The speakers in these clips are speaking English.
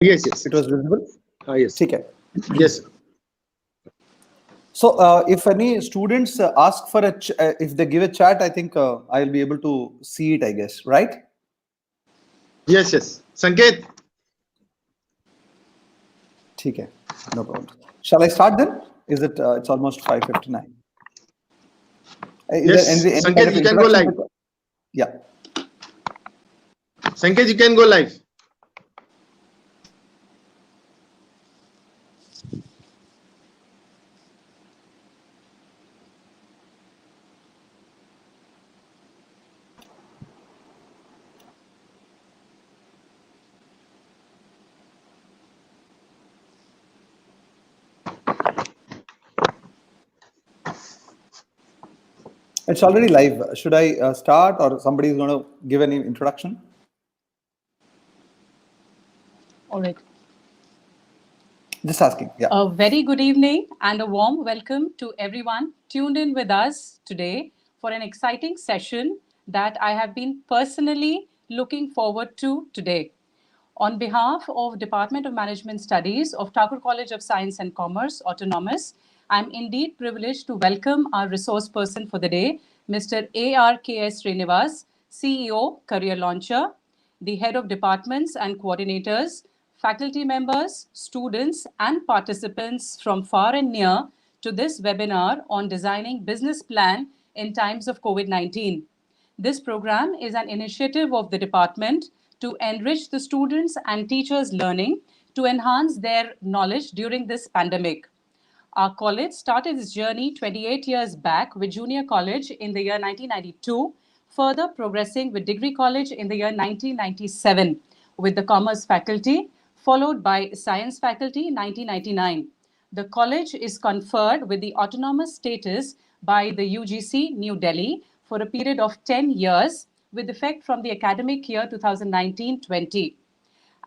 Yes, yes, It was visible? yes, Okay. yes, So if any students ask for if they give a chat, I think I'll be able to see it, I guess, right? yes, yes. Sanket, Okay. No problem. Shall I start then? Is it, it's almost 5:59. Is there yes, any kind Sanket, of you can go introduction? live. Yeah. Sanket, you can go live. It's already live. Should I start or somebody is going to give any introduction? All right. Just asking. Yeah. A very good evening and a warm welcome to everyone tuned in with us today for an exciting session that I have been personally looking forward to today. On behalf of Department of Management Studies of Thakur College of Science and Commerce, Autonomous, I'm indeed privileged to welcome our resource person for the day, Mr. A.R.K.S. Srinivas, CEO, Career Launcher, the head of departments and coordinators, faculty members, students, and participants from far and near to this webinar on designing business plan in times of COVID-19. This program is an initiative of the department to enrich the students and teachers' learning to enhance their knowledge during this pandemic. Our college started its journey 28 years back with junior college in the year 1992, further progressing with degree college in the year 1997 with the commerce faculty, followed by science faculty in 1999. The college is conferred with the autonomous status by the UGC New Delhi for a period of 10 years with effect from the academic year 2019-20.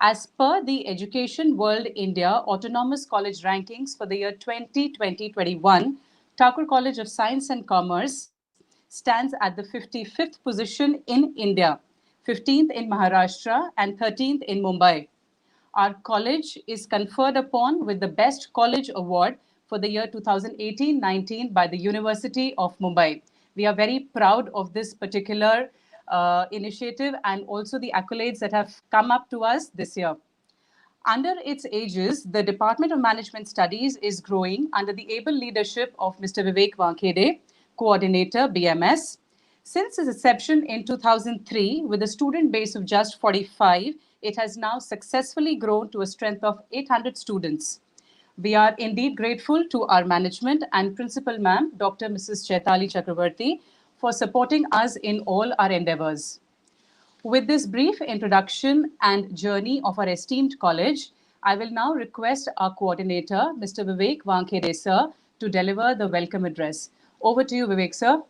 As per the Education World India Autonomous College Rankings for the year 2020-21, Thakur College of Science and Commerce stands at the 55th position in India, 15th in Maharashtra, and 13th in Mumbai. Our college is conferred upon with the Best College Award for the year 2018-19 by the University of Mumbai. We are very proud of this particular initiative and also the accolades that have come up to us this year. Under its aegis, the Department of Management Studies is growing under the able leadership of Mr. Vivek Background, Coordinator, BMS. Since its inception in 2003, with a student base of just 45, it has now successfully grown to a strength of 800 students. We are indeed grateful to our management and principal ma'am, Dr. Mrs. Chaitali Chakravarti, for supporting us in all our endeavors. With this brief introduction and journey of our esteemed college, I will now request our coordinator, Mr. Vivek Background, sir, to deliver the welcome address. Over to you, Vivek, sir.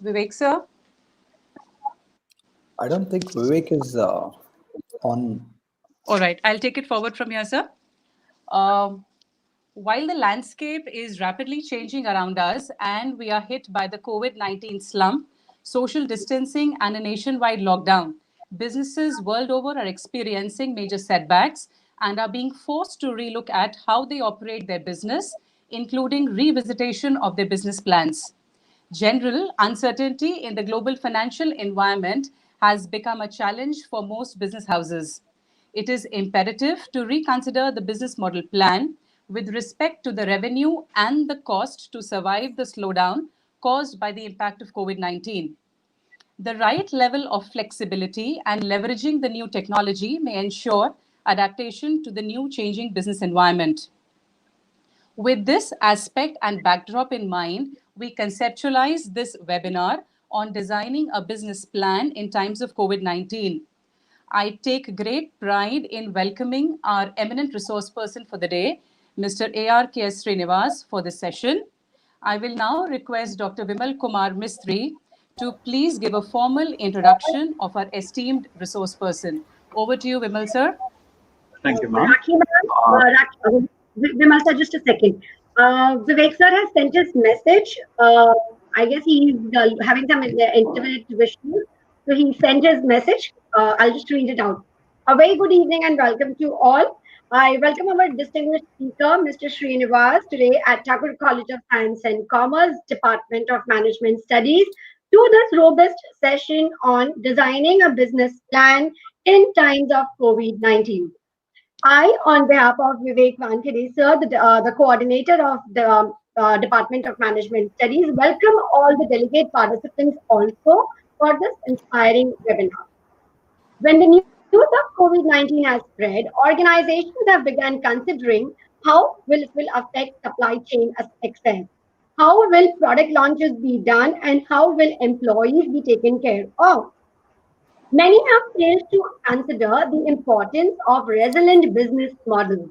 Vivek, sir. I don't think Vivek is on. All right, I'll take it forward from here, sir. Um, while the landscape is rapidly changing around us and we are hit by the COVID-19 slump, social distancing, and a nationwide lockdown, businesses world over are experiencing major setbacks and are being forced to relook at how they operate their business, including revisitation of their business plans. General uncertainty in the global financial environment has become a challenge for most business houses. It is imperative to reconsider the business model plan with respect to the revenue and the cost to survive the slowdown caused by the impact of COVID-19. The right level of flexibility and leveraging the new technology may ensure adaptation to the new changing business environment. With this aspect and backdrop in mind, we conceptualize this webinar on designing a business plan in times of COVID-19. I take great pride in welcoming our eminent resource person for the day, Mr. A.R.K.S. Srinivas, for this session. I will now request Dr. Vimal Kumar Mistry to please give a formal introduction of our esteemed resource person. Over to you, Vimal sir. Thank you, ma'am. Rakhi ma'am, Vimal sir, just a second. Vivek sir has sent his message. I guess he's having some internet issues. So he sent his message. I'll just read it out. A very good evening and welcome to all. I welcome our distinguished speaker, Mr. Srinivas, today at Thakur College of Science and Commerce, Department of Management Studies, to this robust session on designing a business plan in times of COVID-19. I, on behalf of Vivek Background, sir, the coordinator of the Department of Management Studies, welcome all the delegate participants also for this inspiring webinar. When the news of COVID-19 has spread, organizations have begun considering how it will affect supply chain access, how will product launches be done, and how will employees be taken care of. Many have failed to consider the importance of resilient business models.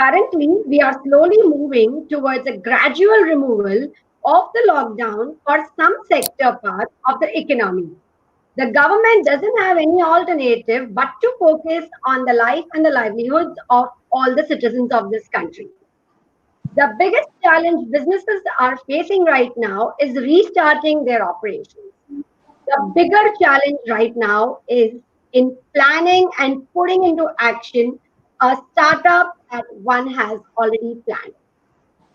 Currently, we are slowly moving towards a gradual removal of the lockdown for some sector parts of the economy. The government doesn't have any alternative but to focus on the life and the livelihoods of all the citizens of this country. The biggest challenge businesses are facing right now is restarting their operations. The bigger challenge right now is in planning and putting into action a startup that one has already planned.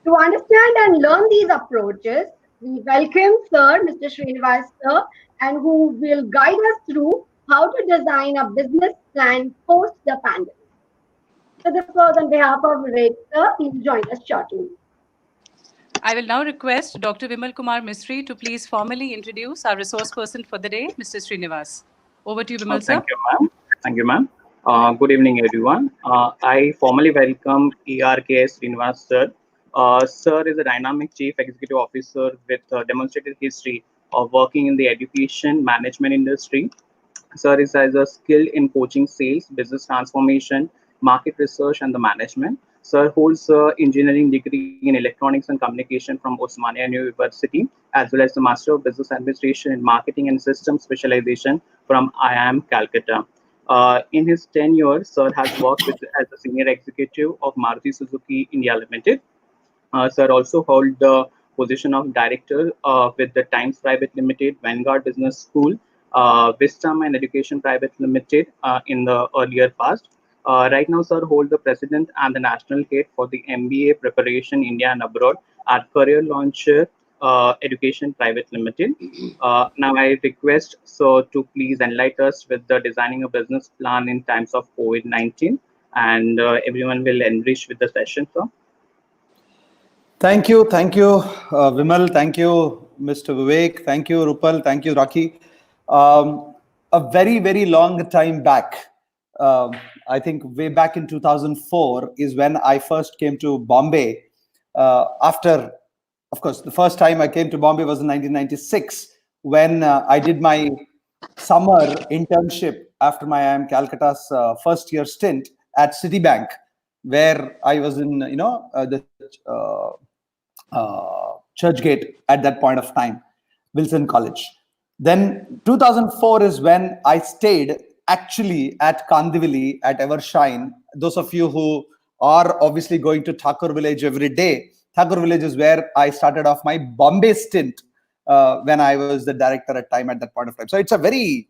To understand and learn these approaches, we welcome Sir, Mr. Srinivas Sir, and who will guide us through how to design a business plan post the pandemic. So this was on behalf of Vivek Sir. He will join us shortly. I will now request Dr. Vimal Kumar Mistry to please formally introduce our resource person for the day, Mr. Srinivas. Over to you, Vimal sir. Thank you, ma'am. Thank you, ma'am. Good evening, everyone. I formally welcome A.R.K.S. Srinivas, sir. Sir is a dynamic chief executive officer with demonstrated history of working in the education management industry. Sir is as a skill in coaching sales, business transformation, market research, and the management. Sir holds engineering degree in electronics and communication from Osmania University, as well as the Master of Business Administration in Marketing and Systems specialization from IIM Calcutta. In his tenure, Sir has worked as a senior executive of Maruti Suzuki India Limited. Sir also held the position of director with the Times Private Limited, Vanguard Business School, Vista and Education Private Limited in the earlier past. Right now, sir hold the president and the national head for the MBA preparation India and abroad at Career Launcher Education Private Limited. Now I request sir to please enlighten us with the designing a business plan in times of COVID-19, and everyone will enrich with the session, sir. Thank you, Vimal. Thank you, Mr. Vivek. Thank you, Rupal. Thank you, Rakhi. A very, very long time back, I think way back in 2004 is when I first came to Bombay. After, of course, the first time I came to Bombay was in 1996 when I did my summer internship after my IIM Calcutta's first year stint at Citibank, where I was in, the Churchgate at that point of time, Wilson College. Then 2004 is when I stayed actually at Kandivali at Evershine. Those of you who are obviously going to Thakur Village every day, Thakur Village is where I started off my Bombay stint when I was the director at that point of time. So it's a very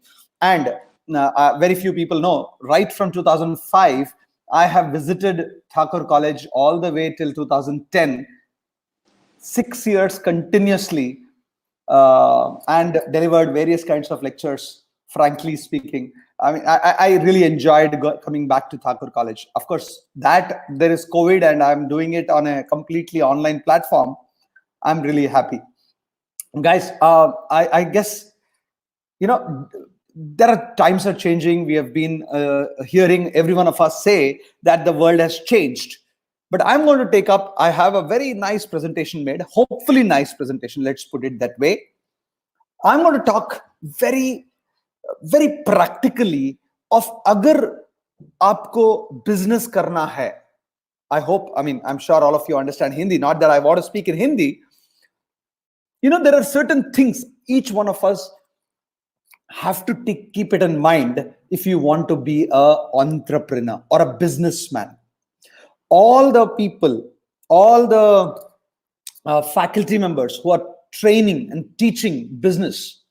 few people know, right from 2005, I have visited Thakur College all the way till 2010, 6 years continuously, and delivered various kinds of lectures, frankly speaking. I mean, I really enjoyed coming back to Thakur College. Of course, that there is COVID and I'm doing it on a completely online platform. I'm really happy. Guys, I guess, there are times are changing. We have been hearing every one of us say that the world has changed. But I'm going to take up, I have a very nice presentation made, hopefully nice presentation, let's put it that way. I'm going to talk very, very practically of agar aapko business karna hai. I'm sure all of you understand Hindi, not that I want to speak in Hindi. There are certain things each one of us have to keep it in mind if you want to be a entrepreneur or a businessman. All the people, all the faculty members who are training and teaching business,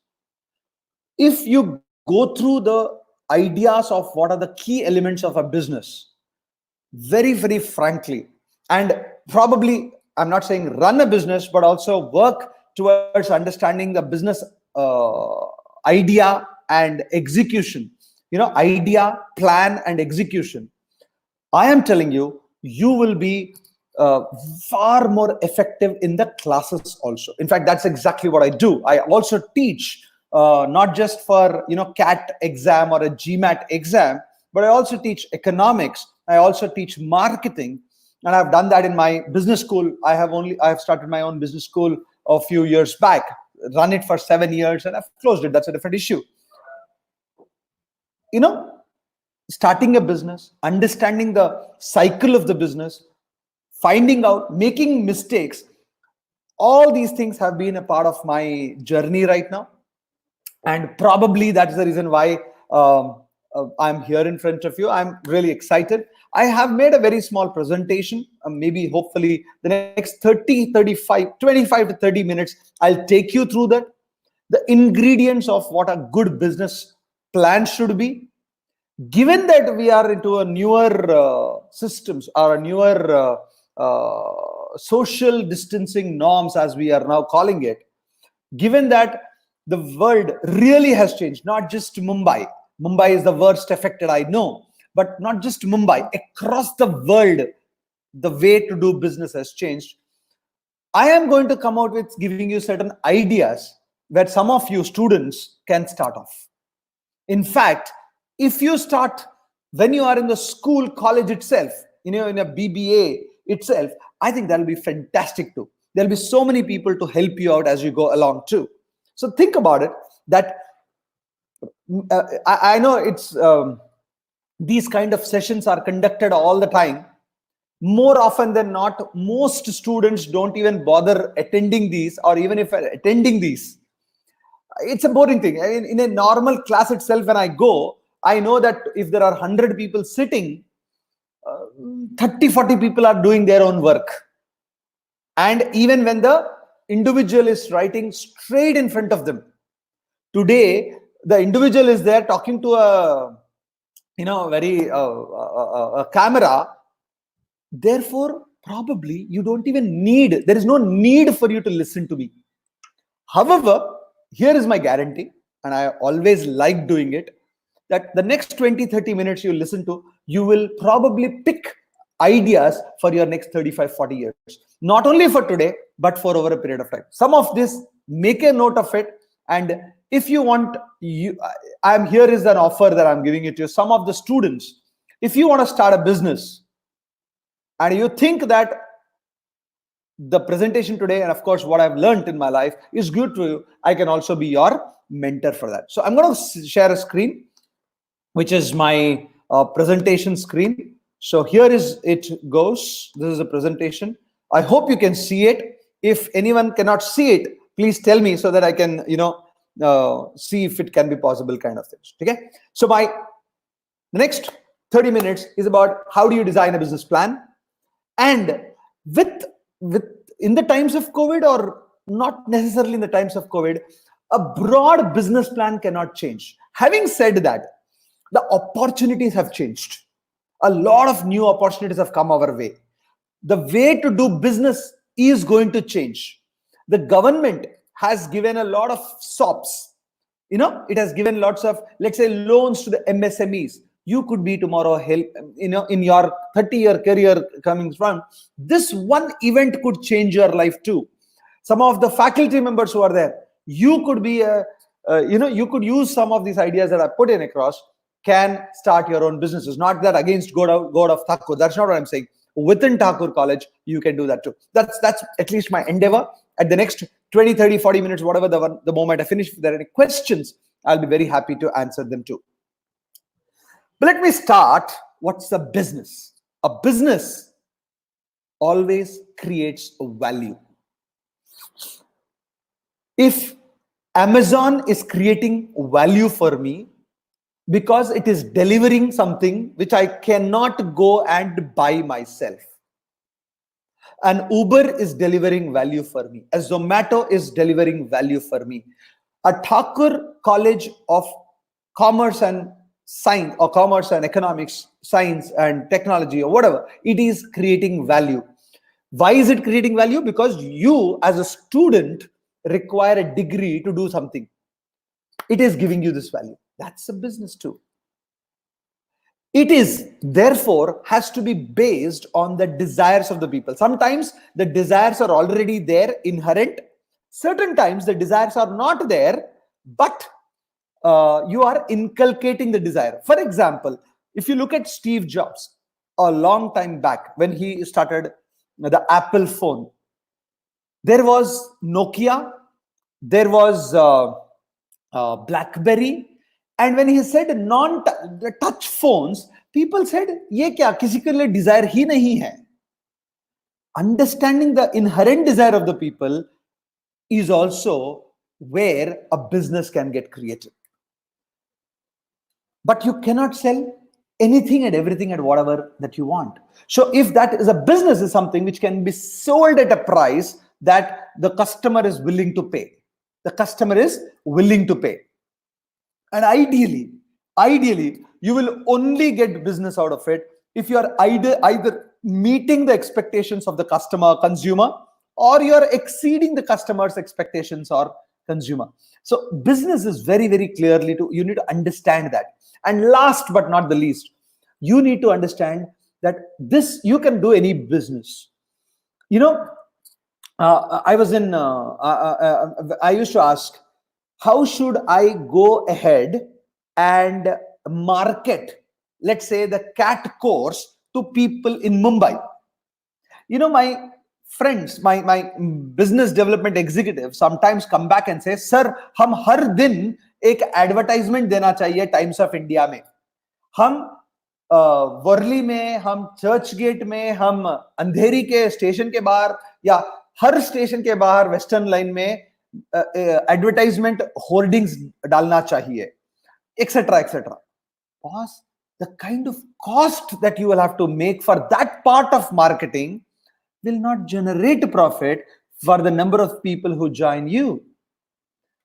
if you go through the ideas of what are the key elements of a business, very, very frankly, and probably, I'm not saying run a business, but also work towards understanding the business idea and execution, idea, plan, and execution. I am telling you, you will be far more effective in the classes also. In fact, that's exactly what I do. I also teach, not just for CAT exam or a GMAT exam, but I also teach economics. I also teach marketing, and I've done that in my business school. I have started my own business school a few years back, run it for 7 years, and I've closed it. That's a different issue. Starting a business, understanding the cycle of the business, finding out, making mistakes, all these things have been a part of my journey right now. And probably that's the reason why I'm here in front of you. I'm really excited. I have made a very small presentation. Maybe hopefully the next 25 to 30 minutes, I'll take you through that. The ingredients of what a good business plan should be. Given that we are into a newer systems or a newer social distancing norms, as we are now calling it, given that the world really has changed, not just Mumbai. Mumbai is the worst affected, I know, but not just Mumbai. Across the world, the way to do business has changed. I am going to come out with giving you certain ideas where some of you students can start off. In fact, if you start when you are in the school, college itself, in a BBA itself, I think that'll be fantastic too. There'll be so many people to help you out as you go along too. So think about it, that I know it's these kind of sessions are conducted all the time. More often than not, most students don't even bother attending these, or even if attending these, it's a boring thing. I mean, in a normal class itself, when I go, I know that if there are 100 people sitting, 30-40 people are doing their own work. And even when the individual is writing straight in front of them, today the individual is there talking to a camera. Therefore, probably you don't even need, there is no need for you to listen to me. However, here is my guarantee, and I always like doing it, that the next 20-30 minutes you listen to, you will probably pick ideas for your next 35-40 years. Not only for today, but for over a period of time. Some of this, make a note of it. And if you want, here is an offer that I'm giving it to you. Some of the students, if you want to start a business and you think that the presentation today, and of course what I've learned in my life is good to you, I can also be your mentor for that. So I'm going to share a screen, which is my presentation screen. So here it goes. This is a presentation. I hope you can see it. If anyone cannot see it, please tell me so that I can, see if it can be possible, kind of things. Okay. So the next 30 minutes is about how do you design a business plan, and with in the times of COVID, or not necessarily in the times of COVID, a broad business plan cannot change. Having said that, the opportunities have changed. A lot of new opportunities have come our way. The way to do business is going to change. The government has given a lot of SOPs. It has given lots of, let's say, loans to the MSMEs. You could be tomorrow help, in your 30-year career coming from. This one event could change your life too. Some of the faculty members who are there, you could be you could use some of these ideas that I put in across, can start your own businesses. Not that against God of Thakur. That's not what I'm saying. Within Thakur College, you can do that too. That's at least my endeavor. At the next 20, 30, 40 minutes, whatever the moment I finish, if there are any questions, I'll be very happy to answer them too. But let me start. What's a business? A business always creates a value. if Amazon is creating value for me because it is delivering something which I cannot go and buy myself, and Uber is delivering value for me, a Zomato is delivering value for me, a Thakur College of Commerce and Science, or Commerce and Economics, Science and Technology, or whatever, it is creating value. Why is it creating value? Because you as a student require a degree to do something. It is giving you this value. That's a business too. It is therefore has to be based on the desires of the people. Sometimes the desires are already there, inherent. Certain times the desires are not there, but you are inculcating the desire. For example, if you look at Steve Jobs, a long time back when he started the Apple phone, there was Nokia, there was BlackBerry, and when he said non-touch phones, people said, "ये क्या किसी के लिए desire ही नहीं है." Understanding the inherent desire of the people is also where a business can get created. But you cannot sell anything and everything at whatever that you want. So if that is a business, is something which can be sold at a price that the customer is willing to pay. The customer is willing to pay. And ideally, you will only get business out of it if you are either meeting the expectations of the customer, consumer, or you are exceeding the customer's expectations or consumer. So business is very, very clearly you need to understand that. And last but not the least, you need to understand that you can do any business. You know, I used to ask, how should I go ahead and market, let's say, the CAT course to people in Mumbai? You know, my friends, my business development executives sometimes come back and say, sir, हम हर दिन एक advertisement देना चाहिए Times of India में. हम वर्ली में, हम church gate में, हम अंधेरी के स्टेशन के बाहर, या हर स्टेशन के बाहर वेस्टर्न लाइन में एडवर्टाइजमेंट होर्डिंग्स डालना चाहिए, etc., etc. Boss, the kind of cost that you will have to make for that part of marketing will not generate profit for the number of people who join you.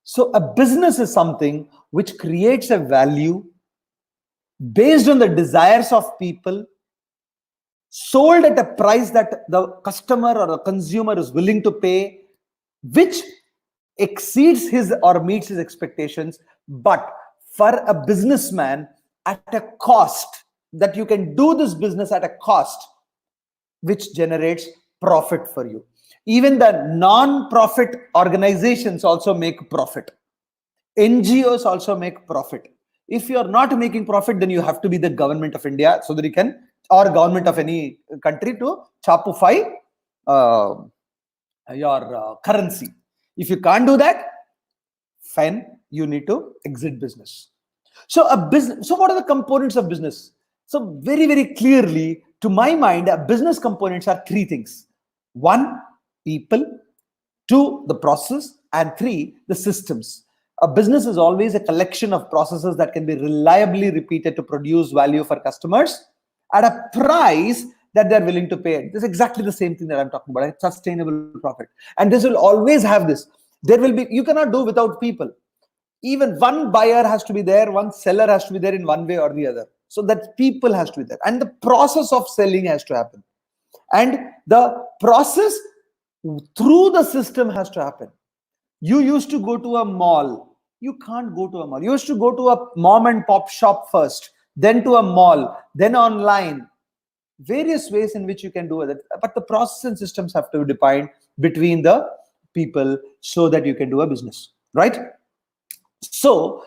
So a business is something which creates a value based on the desires of people, sold at a price that the customer or the consumer is willing to pay, which exceeds his or meets his expectations, but for a businessman at a cost, that you can do this business at a cost which generates profit for you. Even the non-profit organizations also make profit. NGOs also make profit. If you are not making profit, then you have to be the government of India, so that you can, or government of any country, to chapify your currency. If you can't do that, fine, you need to exit business. So what are the components of business? So very, very clearly, to my mind, business components are three things. One, people. Two, the process. And three, the systems. A business is always a collection of processes that can be reliably repeated to produce value for customers at a price that they're willing to pay. This is exactly the same thing that I'm talking about, sustainable profit. And this will always have this. You cannot do without people. Even one buyer has to be there, one seller has to be there in one way or the other. So that people has to be there. And the process of selling has to happen. And the process through the system has to happen. You used to go to a mall. You can't go to a mall. You used to go to a mom and pop shop first, then to a mall, then online. Various ways in which you can do it. But the process and systems have to be defined between the people so that you can do a business, right? So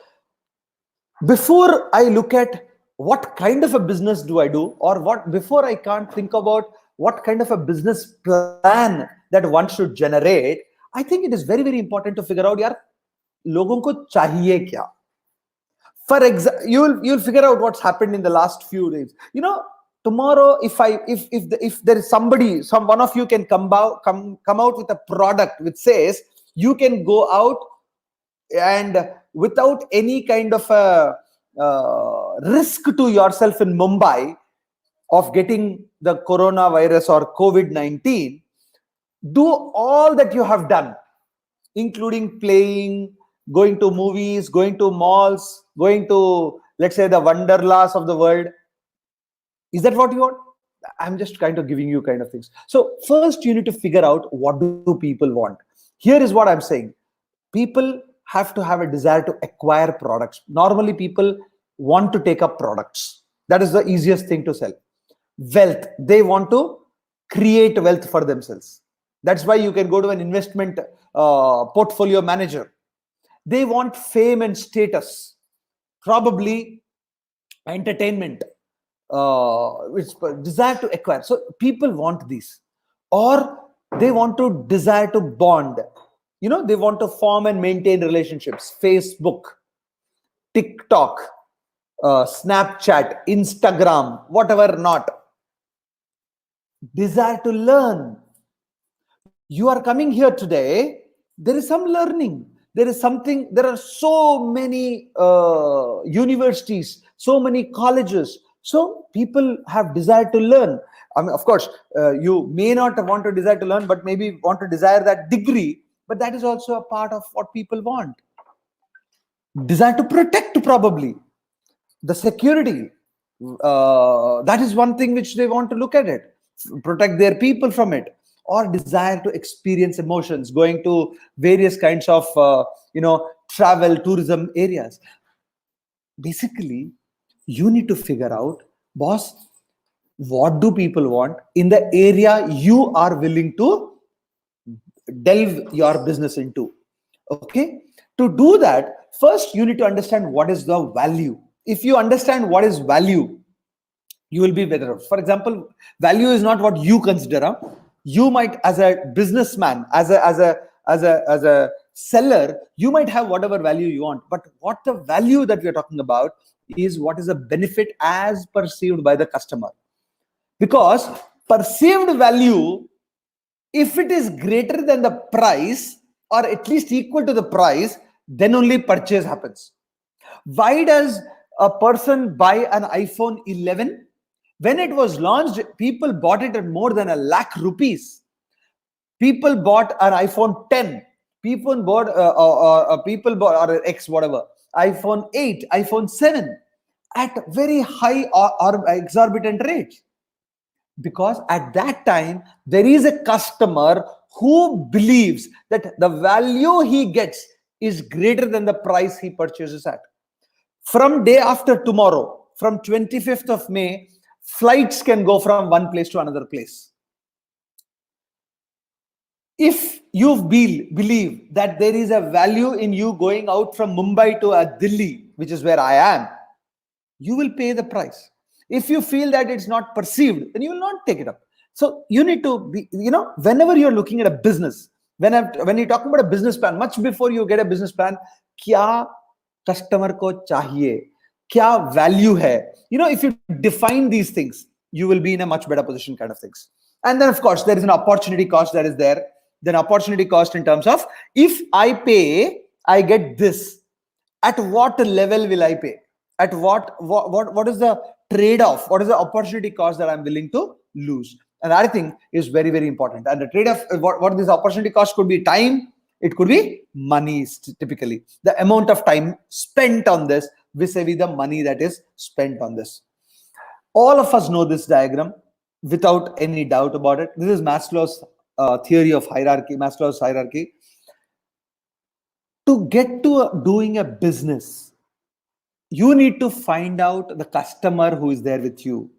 before I look at what kind of a business do I do, or before I can't think about what kind of a business plan that one should generate, I think it is very, very important to figure out, yaar, logon ko chahiye kya? For example, you'll figure out what's happened in the last few days. You know, tomorrow, if there is somebody, one of you can come out with a product which says you can go out and without any kind of a risk to yourself in Mumbai of getting the coronavirus or COVID-19, do all that you have done, including playing, going to movies, going to malls, going to, let's say, the Wonderlas of the world. Is that what you want? I'm just kind of giving you kind of things. So first you need to figure out, what do people want? Here is what I'm saying. People have to have a desire to acquire products. Normally people want to take up products. That is the easiest thing to sell. Wealth, they want to create wealth for themselves. That's why you can go to an investment portfolio manager. They want fame and status, probably entertainment, which desire to acquire. So people want these, or they want to desire to bond. They want to form and maintain relationships. Facebook, TikTok, Snapchat, Instagram, whatever not. Desire to learn. You are coming here today, there is some learning. There is something, there are so many universities, so many colleges. So people have desire to learn. I mean, of course, you may not want to desire to learn, but maybe want to desire that degree. But that is also a part of what people want. Desire to protect, probably. The security. That is one thing which they want to look at it. Protect their people from it. Or desire to experience emotions, going to various kinds of travel, tourism areas. Basically, you need to figure out, boss, what do people want in the area you are willing to delve your business into. Okay, to do that, first you need to understand what is the value. If you understand what is value, you will be better off. For example, value is not what you consider. You might, as a businessman, as a seller, you might have whatever value you want, but what the value that we are talking about is what is a benefit as perceived by the customer. Because perceived value, if it is greater than the price or at least equal to the price, then only purchase happens. Why does a person buy an iPhone 11? When it was launched, people bought it at more than ₹1,00,000. People bought an iPhone 10. People bought or X whatever, iPhone 8, iPhone 7 at very high or exorbitant rates. Because at that time, there is a customer who believes that the value he gets is greater than the price he purchases at. From day after tomorrow, from 25th of May, flights can go from one place to another place. If you believe that there is a value in you going out from Mumbai to Delhi, which is where I am, you will pay the price. If you feel that it's not perceived, then you will not take it up. So you need to be, whenever you're looking at a business, when you're talking about a business plan, much before you get a business plan, kya customer ko chahiye, kya value hai? If you define these things, you will be in a much better position, kind of things. And then, of course, there is an opportunity cost that is there. Then opportunity cost in terms of, if I pay, I get this. At what level will I pay? At what is the trade-off? What is the opportunity cost that I'm willing to lose? And I think is very, very important. And the trade-off, what this opportunity cost could be time, it could be money, typically. The amount of time spent on this vis-a-vis the money that is spent on this. All of us know this diagram without any doubt about it. This is Maslow's theory of hierarchy, Maslow's hierarchy. To get to doing a business, you need to find out the customer who is there with you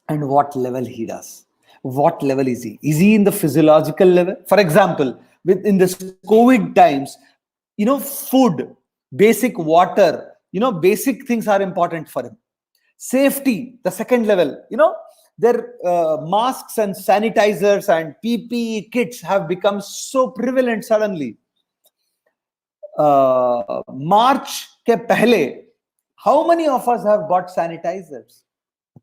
and what level he does. What level is he? Is he in the physiological level? For example, in this COVID times, food, basic water, basic things are important for him. Safety, the second level, their masks and sanitizers and PPE kits have become so prevalent suddenly. March ke pehle, how many of us have bought sanitizers?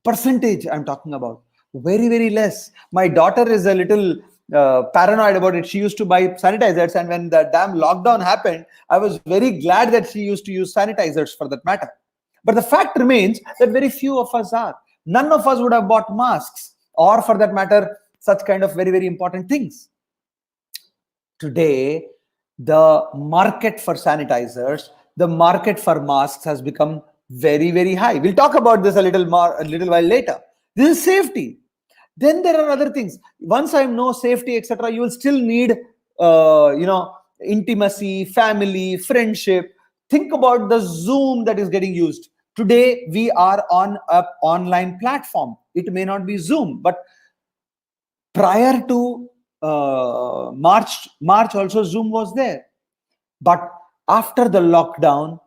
Percentage I'm talking about. Very, very less. My daughter is a little paranoid about it. She used to buy sanitizers, and when the damn lockdown happened, I was very glad that she used to use sanitizers for that matter. But the fact remains that very few of us are. None of us would have bought masks, or for that matter, such kind of very, very important things. Today, the market for sanitizers, the market for masks has become very, very high. We'll talk about this a little while later. This is safety. Then there are other things. Once I know safety, etc., you will still need, intimacy, family, friendship. Think about the Zoom that is getting used. Today, we are on an online platform. It may not be Zoom, but prior to March also Zoom was there. But after the lockdown,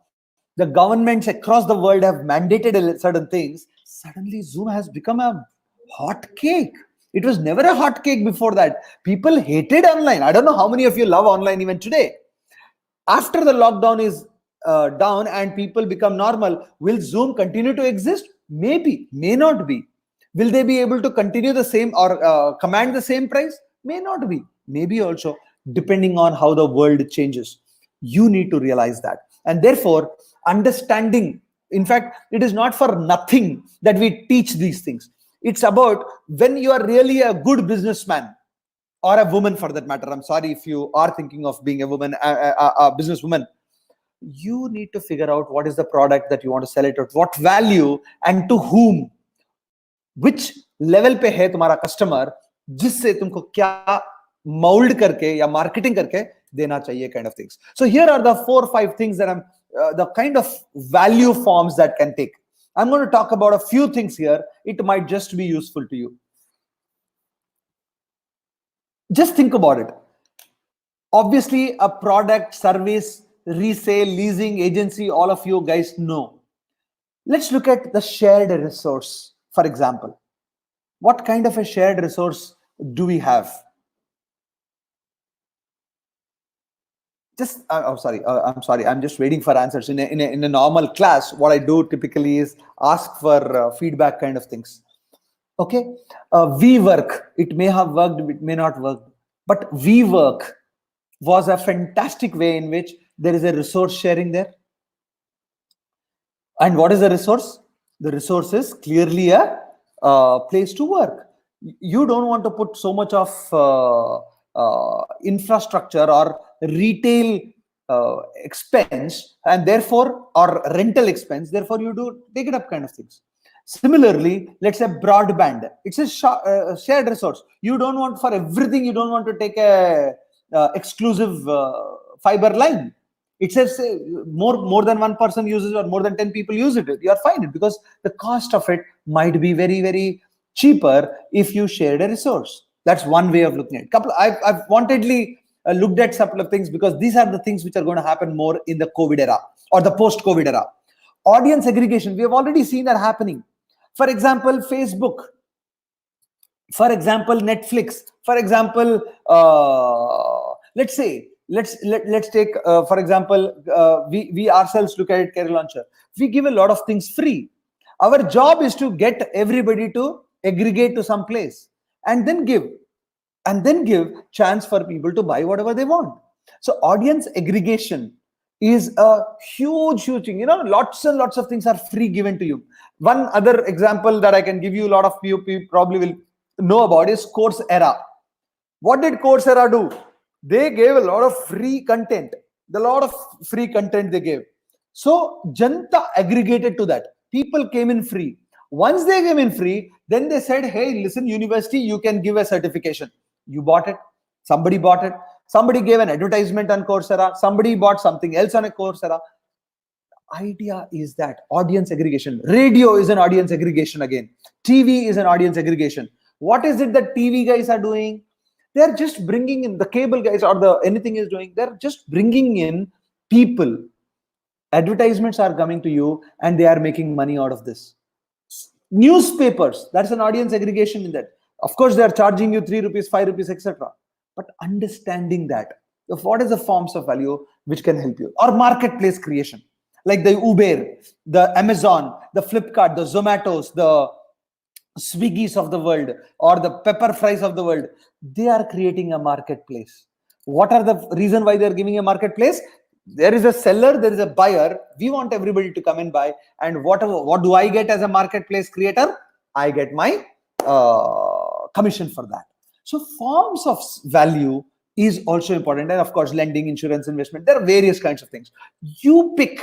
the governments across the world have mandated certain things. Suddenly, Zoom has become a hot cake. It was never a hot cake before that. People hated online. I don't know how many of you love online even today. After the lockdown is down and people become normal, will Zoom continue to exist? Maybe, may not be. Will they be able to continue the same or command the same price? May not be. Maybe also, depending on how the world changes. You need to realize that. And therefore, understanding, in fact, it is not for nothing that we teach these things. It's about when you are really a good businessman or a woman for that matter. I'm sorry if you are thinking of being a woman, a businesswoman. You need to figure out what is the product that you want to sell it at, what value and to whom. Which level पे है तुम्हारा customer जिससे तुमको क्या mold करके या marketing करके देना चाहिए, kind of things. So here are the 4 or 5 things that I'm the kind of value forms that can take. I'm going to talk about a few things here. It might just be useful to you. Just think about it. Obviously, a product, service, resale, leasing, agency, all of you guys know. Let's look at the shared resource, for example. What kind of a shared resource do we have? I'm sorry. I'm just waiting for answers. In a normal class, what I do typically is ask for feedback, kind of things. Okay, WeWork. It may have worked, it may not work, but WeWork was a fantastic way in which there is a resource sharing there. And what is the resource? The resource is clearly a place to work. You don't want to put so much of infrastructure or retail expense, and therefore, or rental expense, therefore you do take it up, kind of things. Similarly, let's say broadband. It's a shared resource. You don't want for everything, you don't want to take a exclusive fiber line. It says more than one person uses or more than 10 people use it. You are fine, because the cost of it might be very, very cheaper if you shared a resource. That's one way of looking at it. I've wantedly looked at a couple of things, because these are the things which are going to happen more in the COVID era or the post-COVID era. Audience aggregation, we have already seen that happening. For example, Facebook. For example, Netflix. For example, let's take for example, we ourselves look at it, Career Launcher. We give a lot of things free. Our job is to get everybody to aggregate to some place and then give chance for people to buy whatever they want. So audience aggregation is a huge thing. Lots and lots of things are free given to you. One other example that I can give you, a lot of people probably will know about, is Coursera. What did Coursera do? They gave a lot of free content. They gave. So Janta aggregated to that. People came in free. Once they came in free, then they said, hey, listen, university, you can give a certification. You bought it. Somebody bought it. Somebody gave an advertisement on Coursera. Somebody bought something else on a Coursera. Idea is that audience aggregation. Radio is an audience aggregation again. TV is an audience aggregation. What is it that TV guys are doing? They're just bringing in, the cable guys or the anything is doing, they're just bringing in people. Advertisements are coming to you and they are making money out of this. Newspapers, that's an audience aggregation in that. Of course, they are charging you 3 rupees, 5 rupees, etc. But understanding that, what is the forms of value which can help you? Or marketplace creation, like the Uber, the Amazon, the Flipkart, the Zomatos, the Swiggies of the world or the pepper fries of the world, they are creating a marketplace. What are the reason why they are giving a marketplace? There is a seller, there is a buyer. We want everybody to come and buy. And what do I get as a marketplace creator? I get my commission for that. So forms of value is also important. And of course, lending, insurance, investment, there are various kinds of things. You pick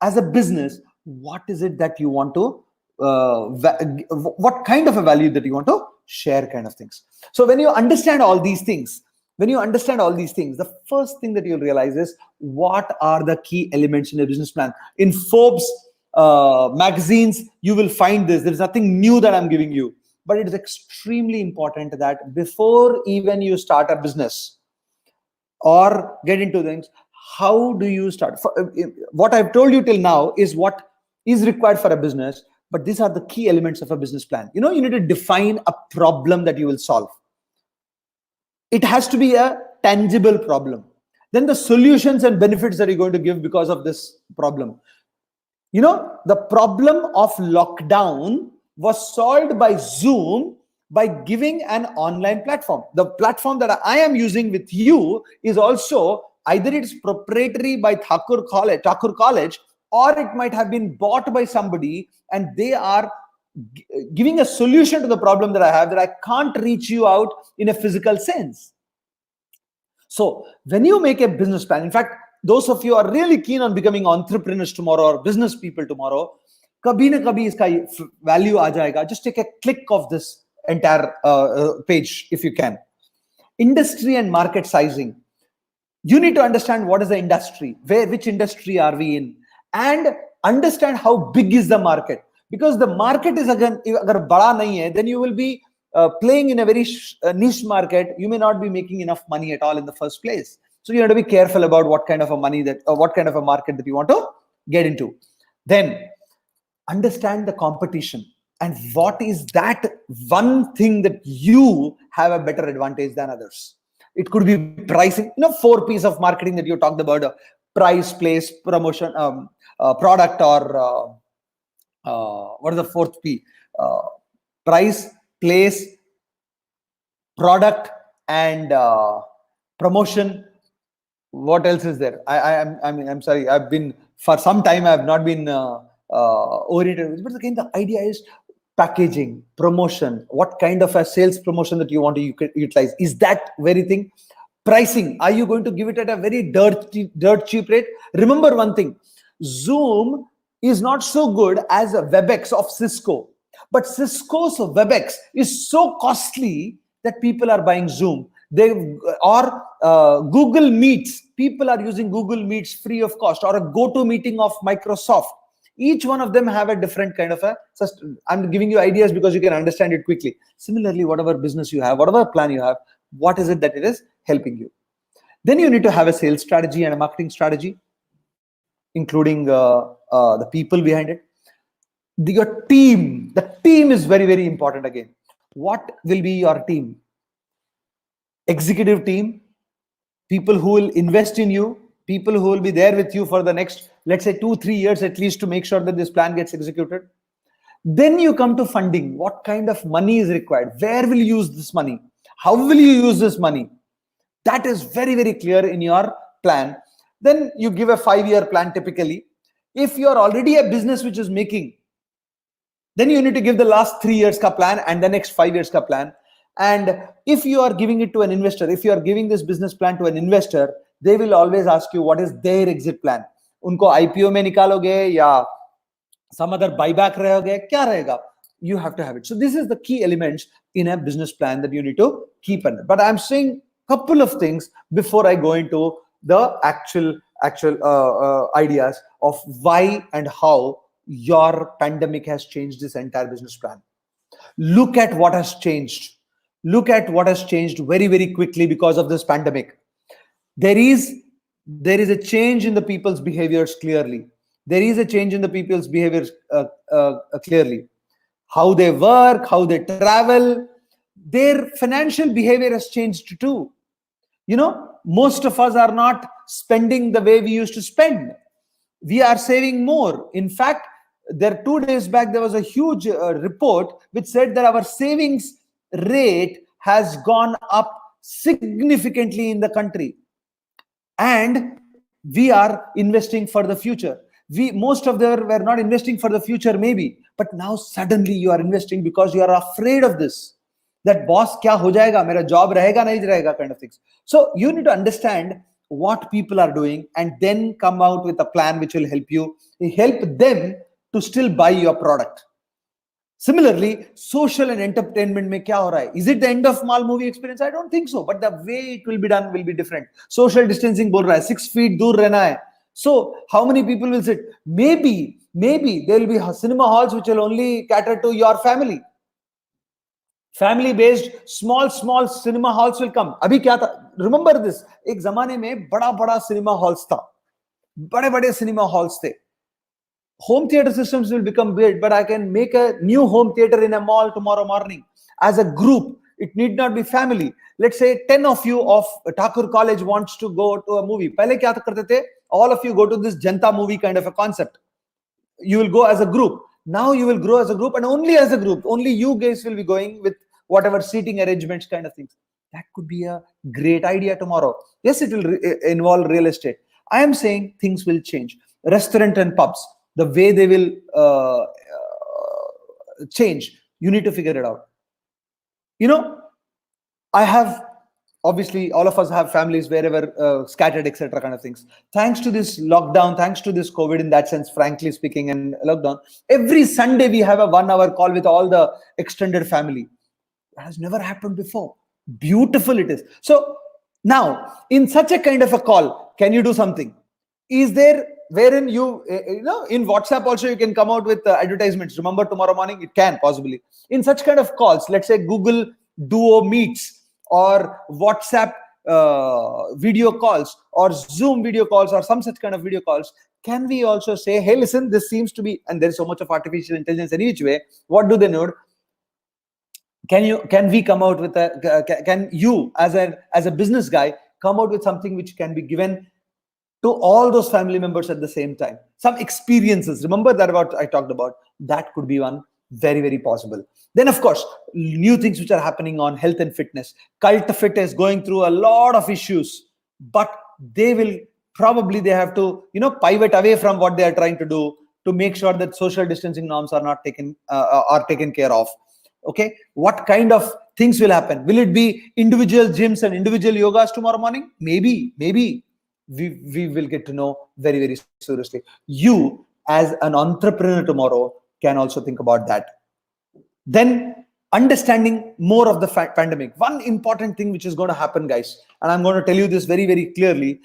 as a business, what is it that you want to, what kind of a value that you want to share, kind of things. So when you understand all these things, the first thing that you'll realize is what are the key elements in a business plan. In Forbes magazines, you will find this. There's nothing new that I'm giving you, but it is extremely important that before even you start a business or get into things, how do you start? What I've told you till now is what is required for a business, but these are the key elements of a business plan. You need to define a problem that you will solve. It has to be a tangible problem. Then the solutions and benefits that you're going to give because of this problem. The problem of lockdown was solved by Zoom by giving an online platform. The platform that I am using with you is also either it's proprietary by Thakur College, or it might have been bought by somebody and they are giving a solution to the problem that I have, that I can't reach you out in a physical sense. So when you make a business plan, in fact, those of you are really keen on becoming entrepreneurs tomorrow or business people tomorrow, kabhi na kabhi iska value aa jayega. Just take a click of this entire page if you can. Industry and market sizing. You need to understand what is the industry, which industry are we in, and understand how big is the market. Because the market is again, agar bada nahi hai, then you will be playing in a very niche market. You may not be making enough money at all in the first place. So you have to be careful about what kind of a what kind of a market that you want to get into. Then understand the competition and what is that one thing that you have a better advantage than others. It could be pricing, 4 P's of marketing that you talked about: price, place, promotion, product, or what is the 4th P? Price, place, product, and promotion. What else is there? I'm sorry. I've been, for some time, I have not been oriented. But again, the idea is packaging, promotion. What kind of a sales promotion that you want to utilize? Is that very thing? Pricing. Are you going to give it at a very dirt cheap rate? Remember one thing: Zoom is not so good as a Webex of Cisco, but Cisco's Webex is so costly that people are buying Zoom. Google Meets. People are using Google Meets free of cost, or a GoToMeeting of Microsoft. Each one of them have a different kind of I'm giving you ideas because you can understand it quickly. Similarly, whatever business you have, whatever plan you have, what is it that it is helping you? Then you need to have a sales strategy and a marketing strategy, including the people behind it. Your team. The team is very, very important again. What will be your team? Executive team, people who will invest in you, people who will be there with you for the next, let's say, 2-3 years at least, to make sure that this plan gets executed. Then you come to funding. What kind of money is required? Where will you use this money? How will you use this money? That is very, very clear in your plan. Then you give a 5-year plan typically. If you are already a business which is making, then you need to give the last 3 years ka plan and the next 5 years ka plan. And if you are giving it to an investor, if you are giving this business plan to an investor, they will always ask you what is their exit plan. Unko IPO mein nikaloge ya some other buyback rahoge, kya rahega? You have to have it. So this is the key elements in a business plan that you need to keep under. But I'm saying a couple of things before I go into the actual ideas of why and how your pandemic has changed this entire business plan. Look at what has changed. Look at what has changed very, very quickly because of this pandemic. There is a change in the people's behaviors clearly. There is a change in the people's behaviors clearly. How they work, how they travel, their financial behavior has changed too. Most of us are not spending the way we used to spend. We are saving more. In fact, There 2 days back, there was a huge report which said that our savings rate has gone up significantly in the country, and we are investing for the future. Most of them were not investing for the future maybe, but now suddenly you are investing because you are afraid of this, that boss kya ho jayega, mera job rahega nahi rahega, kind of things. So you need to understand what people are doing and then come out with a plan which will help them to still buy your product. Similarly, social and entertainment mein kya ho raha hai? Is it the end of mall movie experience? I don't think so, but the way it will be done will be different. Social distancing bol raha hai, 6 feet dur rehna hai. So how many people will sit? Maybe there will be cinema halls which will only cater to your family. Family based small cinema halls will come. Abhi kya tha? Remember this, ek zamane mein bada cinema halls tha, bade cinema halls the. Home theater systems will become weird, but I can make a new home theater in a mall tomorrow morning as a group. It need not be family. Let's say 10 of you of Thakur College wants to go to a movie. Pehle kya karte the? All of you go to this Janta movie kind of a concept. You will go as a group. Now you will grow as a group, and only as a group. Only you guys will be going with whatever seating arrangements kind of things. That could be a great idea tomorrow. Yes, it will involve real estate. I am saying things will change. Restaurant and pubs, the way they will change, you need to figure it out. I have, obviously all of us have families wherever scattered, etc. kind of things. Thanks to this lockdown, thanks to this COVID, in that sense, frankly speaking, and lockdown, every Sunday we have a 1-hour call with all the extended family. That has never happened before. Beautiful it is. So now, in such a kind of a call, can you do something? Is there wherein you in WhatsApp also you can come out with advertisements? Remember tomorrow morning? It can possibly. In such kind of calls, let's say Google Duo Meets or WhatsApp video calls or Zoom video calls or some such kind of video calls, can we also say, hey, listen, this seems to be, and there's so much of artificial intelligence in each way, what do they know? Can we come out with can you as a business guy come out with something which can be given to all those family members at the same time? Some experiences, remember that what I talked about, that could be one very possible. Then of course, new things which are happening on health and fitness. Cult Fit is going through a lot of issues, but they have to pivot away from what they are trying to do to make sure that social distancing norms are not taken care of. Okay, what kind of things will happen? Will it be individual gyms and individual yogas tomorrow morning? Maybe we will get to know very seriously. You as an entrepreneur tomorrow can also think about that. Then understanding more of the pandemic. One important thing which is going to happen, guys, and I'm going to tell you this very clearly,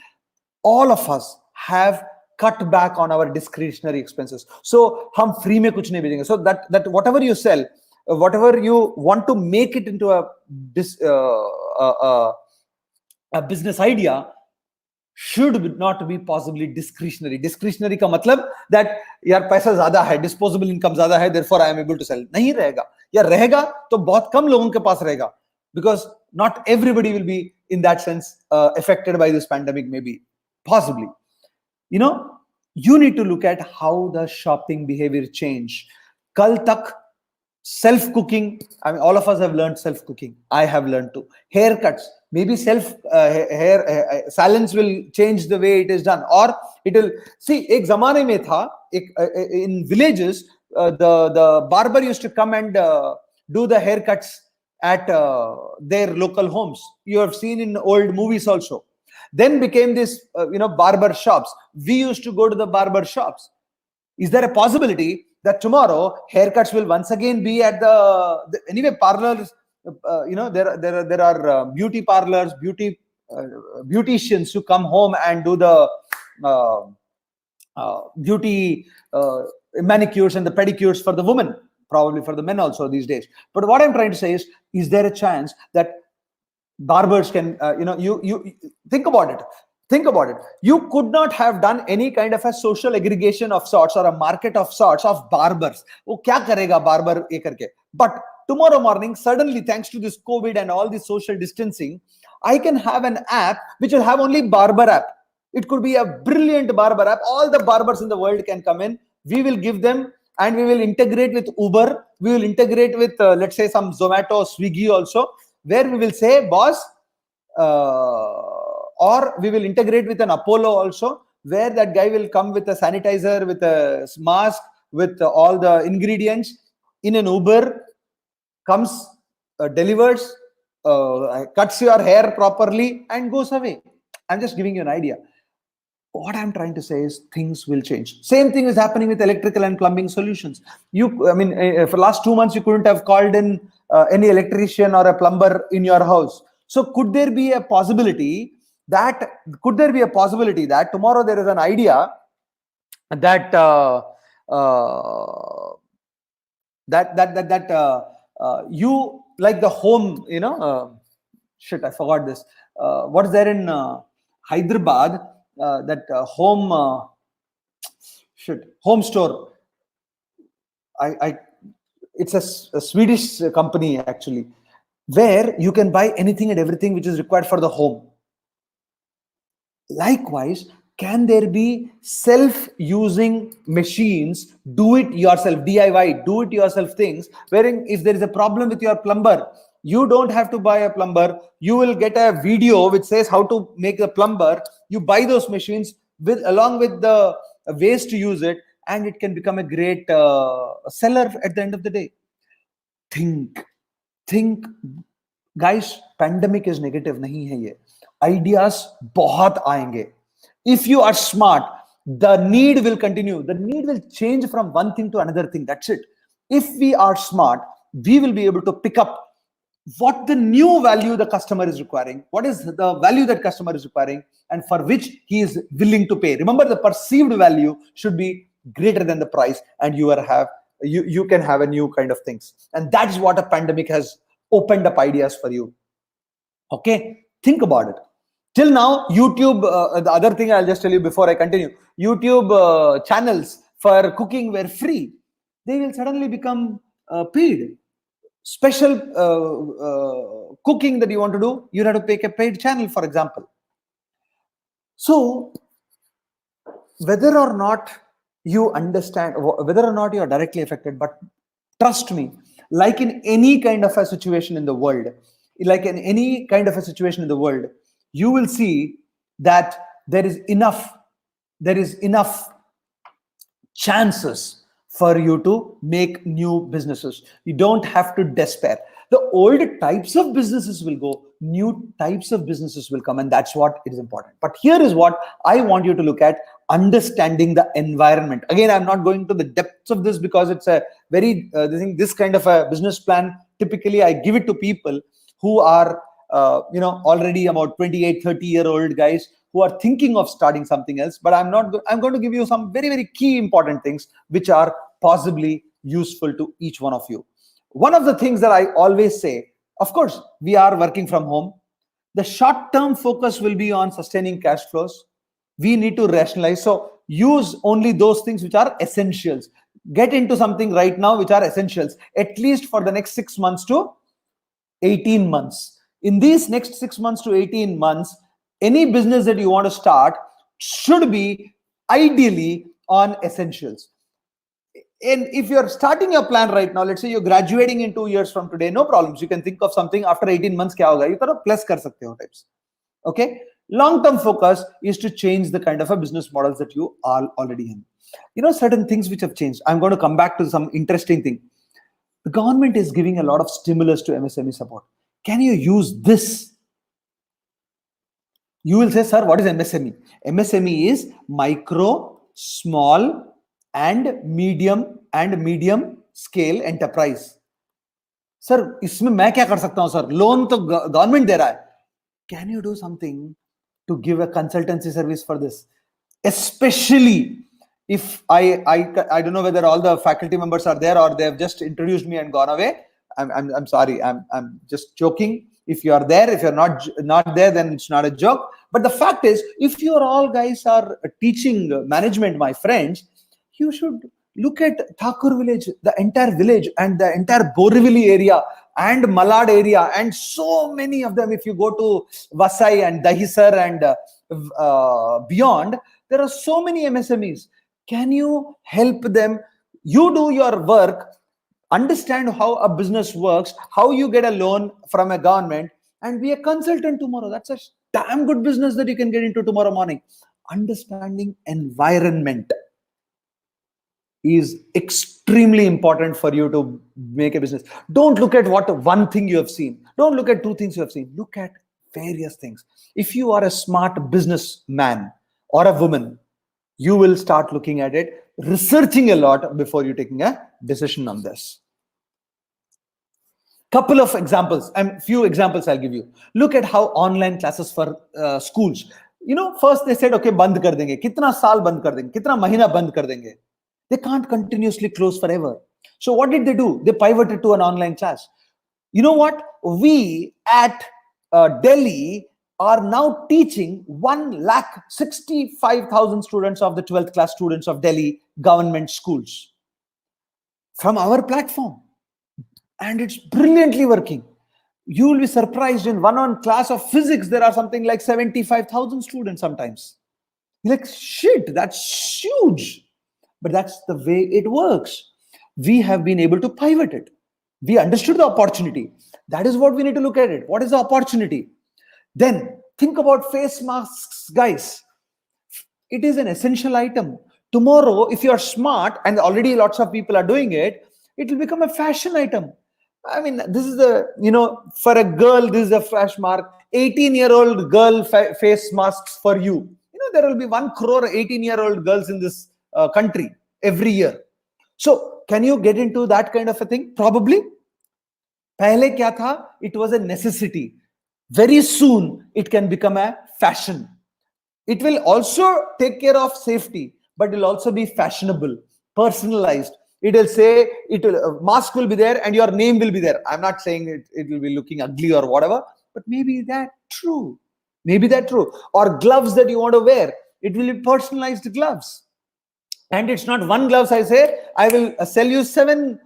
all of us have cut back on our discretionary expenses. So hum free mein kuch nahi bejenge. So that whatever you sell, whatever you want to make it into a business idea, should not be possibly discretionary. Discretionary ka matlab that yaar paisa zyada hai, disposable income zyada hai, therefore I am able to sell. Nahi rahega. Ya rahega to bahut kam logon ke paas rahega, because not everybody will be in that sense affected by this pandemic, maybe, possibly. You need to look at how the shopping behavior change. Kal tak self-cooking, I mean, all of us have learned self-cooking. I have learned to. Haircuts, maybe hair salons will change the way it is done, or it will. See, ek zamane mein tha, in villages, the barber used to come and do the haircuts at their local homes. You have seen in old movies also. Then became this, barber shops. We used to go to the barber shops. Is there a possibility that tomorrow haircuts will once again be at anyway parlors? There are beauty parlors, beauticians who come home and do the beauty manicures and the pedicures for the women, probably for the men also these days. But what I'm trying to say is there a chance that barbers can, you think about it. You could not have done any kind of a social aggregation of sorts or a market of sorts of barbers. Oh, kya karega barber ye karke? But tomorrow morning, suddenly, thanks to this COVID and all this social distancing, I can have an app which will have only barber app. It could be a brilliant barber app. All the barbers in the world can come in. We will give them and we will integrate with Uber. We will integrate with, let's say, some Zomato, Swiggy also, where we will say, boss, or we will integrate with an Apollo also, where that guy will come with a sanitizer, with a mask, with all the ingredients in an Uber, comes, delivers, cuts your hair properly and goes away. I'm just giving you an idea. What I'm trying to say is things will change. Same thing is happening with electrical and plumbing solutions. For last 2 months, you couldn't have called in any electrician or a plumber in your house. So could there be a possibility that tomorrow there is an idea that you, like the home, I forgot this. What is there in Hyderabad? Home store. It's a Swedish company actually, where you can buy anything and everything which is required for the home. Likewise, can there be self-using machines, do-it-yourself, DIY, do-it-yourself things, wherein if there is a problem with your plumber, you don't have to buy a plumber. You will get a video which says how to make a plumber. You buy those machines along with the ways to use it, and it can become a great seller at the end of the day. Think, guys. Pandemic is negative nahi hai ye. Ideas bahut aayenge. If you are smart, the need will continue. The need will change from one thing to another thing. That's it. If we are smart, we will be able to pick up what the new value the customer is requiring, what is the value that customer is requiring, and for which he is willing to pay. Remember, the perceived value should be greater than the price, and you can have a new kind of things. And that's what a pandemic has opened up ideas for you. Okay, think about it. Till now, YouTube, the other thing I'll just tell you before I continue, YouTube channels for cooking were free. They will suddenly become paid. Special cooking that you want to do, you have to pick a paid channel, for example. So whether or not you understand, whether or not you are directly affected, but trust me, like in any kind of a situation in the world, you will see that there is enough chances for you to make new businesses. You don't have to despair. The old types of businesses will go, new types of businesses will come, and that's what is important. But here is what I want you to look at: understanding the environment. Again, I'm not going to the depths of this because it's a very this kind of a business plan, typically I give it to people who are already about 28-30-year-old guys who are thinking of starting something else. But I'm going to give you some very, very key important things which are possibly useful to each one of you. One of the things that I always say, of course, we are working from home. The short-term focus will be on sustaining cash flows. We need to rationalize. So use only those things which are essentials. Get into something right now which are essentials, at least for the next 6 months to 18 months. In these next 6 months to 18 months, any business that you want to start should be ideally on essentials. And if you're starting your plan right now, let's say you're graduating in 2 years from today, no problems. You can think of something after 18 months, kya hoga? You can plus kar sakte ho types. Okay. Long-term focus is to change the kind of a business models that you are already in. Certain things which have changed. I'm going to come back to some interesting thing. The government is giving a lot of stimulus to MSME support. Can you use this? You will say, sir, what is MSME? MSME is micro, small, and medium scale enterprise. Sir, इसमें मैं क्या कर सकता हूँ, sir? Loan तो government दे रहा है. Can you do something to give a consultancy service for this? Especially if I don't know whether all the faculty members are there or they have just introduced me and gone away. I'm sorry. I'm just joking. If you are there, if you're not there, then it's not a joke. But the fact is, if you all guys are teaching management, my friends, you should look at Thakur village, the entire village, and the entire Borivali area and Malad area, and so many of them. If you go to Vasai and Dahisar and beyond, there are so many MSMEs. Can you help them You do your work, understand how a business works, how you get a loan from a government, and be a consultant tomorrow. That's a damn good business that you can get into tomorrow morning. Understanding environment is extremely important for you to make a business. Don't look at what one thing you have seen. Don't look at two things you have seen. Look at various things. If you are a smart businessman or a woman, you will start looking at it, researching a lot before you taking a decision on this. Couple of examples, and few examples I'll give you. Look at how online classes for schools. First they said, okay, band kar denge. Kitna saal band kar denge? Kitna mahina band kar denge? They can't continuously close forever. So what did they do? They pivoted to an online class. You know what? We at Delhi are now teaching 1,65,000 students of the 12th class students of Delhi government schools from our platform. And it's brilliantly working. You will be surprised, in one class of physics, there are something like 75,000 students sometimes. You're like, shit, that's huge. But that's the way it works. We have been able to pivot it. We understood the opportunity. That is what we need to look at it. What is the opportunity? Then think about face masks, guys. It is an essential item. Tomorrow, if you are smart, and already lots of people are doing it, it will become a fashion item. I mean, this is for a girl, this is a flash mark. 18-year-old girl face masks for you. There will be 1 crore 18-year-old girls in this country every year. So can you get into that kind of a thing? Probably. Pehle kya tha? It was a necessity. Very soon it can become a fashion. It will also take care of safety, but it will also be fashionable, personalized. It will say, mask will be there and your name will be there. I'm not saying it will be looking ugly or whatever, but maybe that's true. Maybe that's true. Or gloves that you want to wear, it will be personalized gloves. And it's not one gloves. I say, I will sell you 7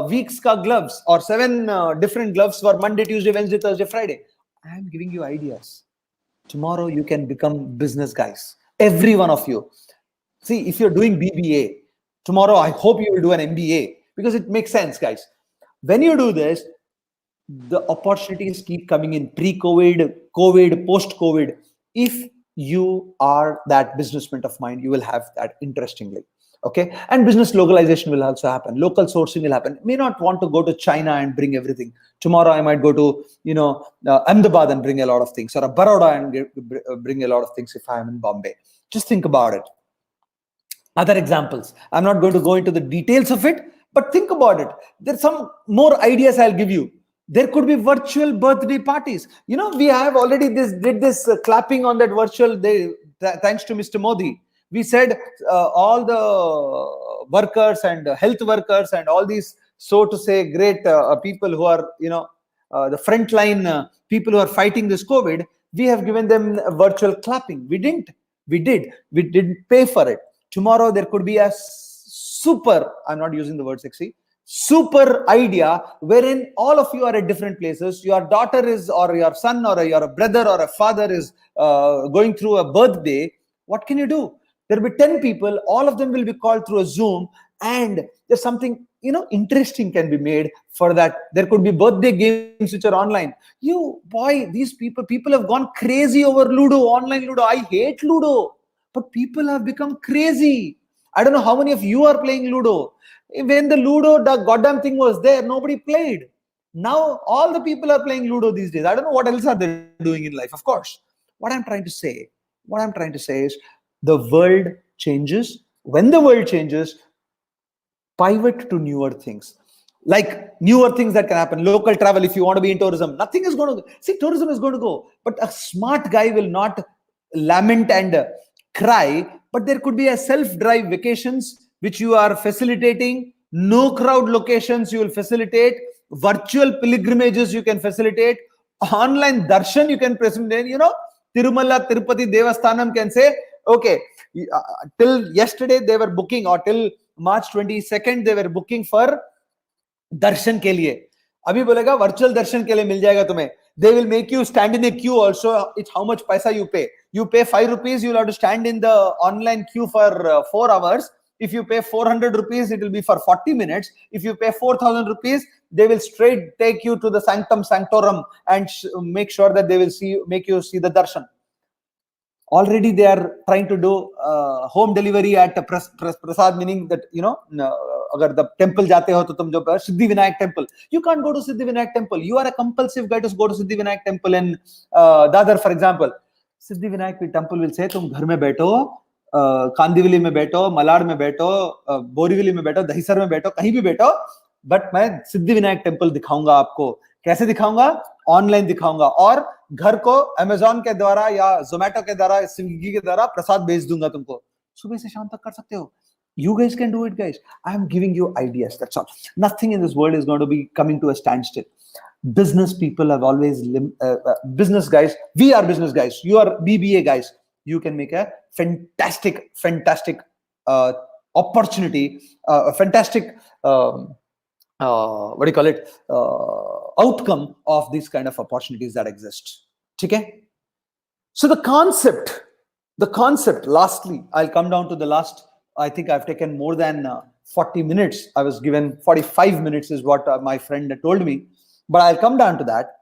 weeks ka gloves, or 7 different gloves for Monday, Tuesday, Wednesday, Thursday, Friday. I am giving you ideas. Tomorrow you can become business guys. Every one of you. See, if you're doing BBA, tomorrow I hope you will do an MBA, because it makes sense, guys. When you do this, the opportunities keep coming in. Pre-COVID, COVID, post-COVID. If you are that businessman of mind, you will have that, interestingly. Okay, and business localization will also happen. Local sourcing will happen. May not want to go to China and bring everything. Tomorrow I might go to Ahmedabad and bring a lot of things, or a Baroda and bring a lot of things if I am in Bombay. Just think about it. Other examples. I'm not going to go into the details of it, but think about it. There's some more ideas I'll give you. There could be virtual birthday parties. We have already did this clapping on that virtual day, thanks to Mr. Modi. We said all the workers and health workers and all these, so to say, great people who are, the frontline people who are fighting this COVID, we have given them virtual clapping. We didn't pay for it. Tomorrow there could be a super, I'm not using the word sexy, super idea wherein all of you are at different places. Your daughter is, or your son, or your brother or a father is going through a birthday. What can you do? There will be 10 people, all of them will be called through a Zoom, and there's something, interesting can be made for that. There could be birthday games which are online. These people have gone crazy over Ludo, online Ludo. I hate Ludo, but people have become crazy. I don't know how many of you are playing Ludo. When the Ludo, the goddamn thing was there, nobody played. Now all the people are playing Ludo these days. I don't know what else are they doing in life. Of course, what I'm trying to say is, the world changes. When the world changes, pivot to newer things. Like newer things that can happen. Local travel, if you want to be in tourism, nothing is going to go. See, tourism is going to go. But a smart guy will not lament and cry. But there could be a self-drive vacations, which you are facilitating. No crowd locations you will facilitate. Virtual pilgrimages you can facilitate. Online darshan you can facilitate. Tirumala, Tirupati, Devasthanam can say, okay, till yesterday they were booking, or till March 22nd they were booking for darshan ke liye. Abhi bolega virtual darshan ke liye mil jayega tumhe. They will make you stand in a queue also. It's how much paisa you pay. You pay 5 rupees, you'll have to stand in the online queue for 4 hours. If you pay 400 rupees, it will be for 40 minutes. If you pay 4,000 rupees, they will straight take you to the sanctum sanctorum and make sure that they will make you see the darshan. Already they are trying to do home delivery at prasad, meaning that, you know, agar the temple jate ho to tum jo Siddhi Vinayak temple, you can't go to Siddhi Vinayak temple. You are a compulsive guy to go to Siddhi Vinayak temple in Dadar, for example. Siddhi Vinayak temple will say, tum ghar mein baitho, Kandivali mein baitho, Malad mein baitho, Borivali mein baitho, Dahisar mein baitho, kahin bhi baitho, but मैं Siddhi Vinayak temple दिखाऊंगा आपको. कैसे दिखाऊंगा? Online दिखाऊंगा, और घर को Amazon के द्वारा या जोमेटो के द्वारा, स्विगी के द्वारा प्रसाद भेज दूंगा तुमको. सुबह से शाम तक कर सकते हो. You guys can do it, guys. I am giving you ideas. That's all. Nothing in this world is going to be coming to a standstill. Business people have always business guys. We are business guys. You are BBA guys. You can make a fantastic opportunity, a fantastic what do you call it, outcome of these kind of opportunities that exist. Okay? So the concept, lastly, I'll come down to the last. I think I've taken more than 40 minutes. I was given 45 minutes is what my friend told me, but I'll come down to that.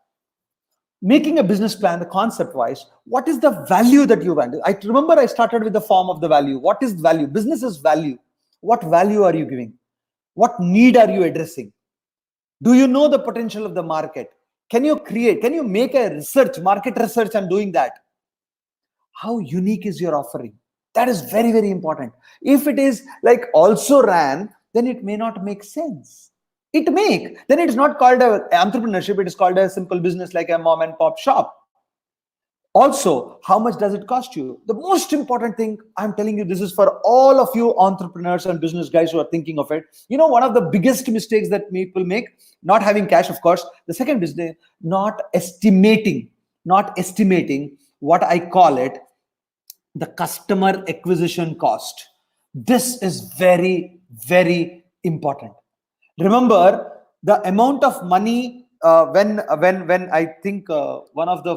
Making a business plan, the concept wise, what is the value that you want? I remember I started with the form of the value. What is value? Business is value. What value are you giving? What need are you addressing? Do you know the potential of the market? Can you make a market research on doing that? How unique is your offering? That is very, very important. If it is like also ran, then it may not make sense. Then it is not called entrepreneurship. It is called a simple business like a mom and pop shop. Also, how much does it cost you? The most important thing, I'm telling you, this is for all of you entrepreneurs and business guys who are thinking of it. You know, one of the biggest mistakes that people make, not having cash, of course. The second is not estimating what I call it, the customer acquisition cost. This is very, very important. Remember the amount of money when I think one of the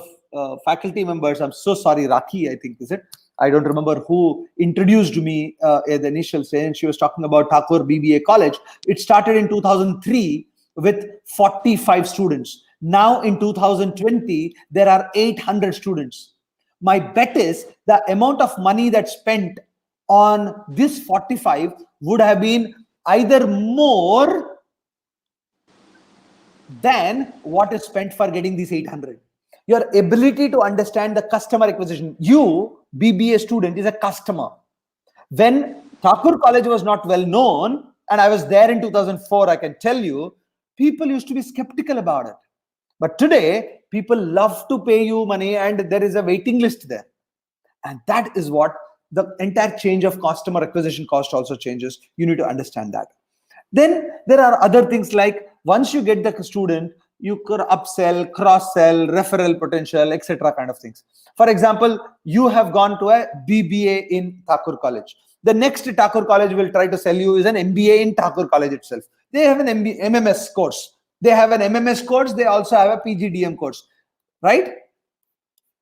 faculty members, I'm so sorry, Raki, I think, is it? I don't remember who introduced me at the initial stage, and she was talking about Thakur BBA College. It started in 2003 with 45 students. Now in 2020, there are 800 students. My bet is the amount of money that's spent on this 45 would have been either more than what is spent for getting these 800. Your ability to understand the customer acquisition. You, BBA student, is a customer. When Thakur College was not well known, and I was there in 2004, I can tell you, people used to be skeptical about it. But today, people love to pay you money, and there is a waiting list there. And that is what the entire change of customer acquisition cost also changes. You need to understand that. Then there are other things like, once you get the student, you could upsell, cross-sell, referral potential, etc. kind of things. For example, you have gone to a BBA in Thakur College. The next Thakur College will try to sell you is an MBA in Thakur College itself. They have an MMS course. They have an MMS course. They also have a PGDM course, right?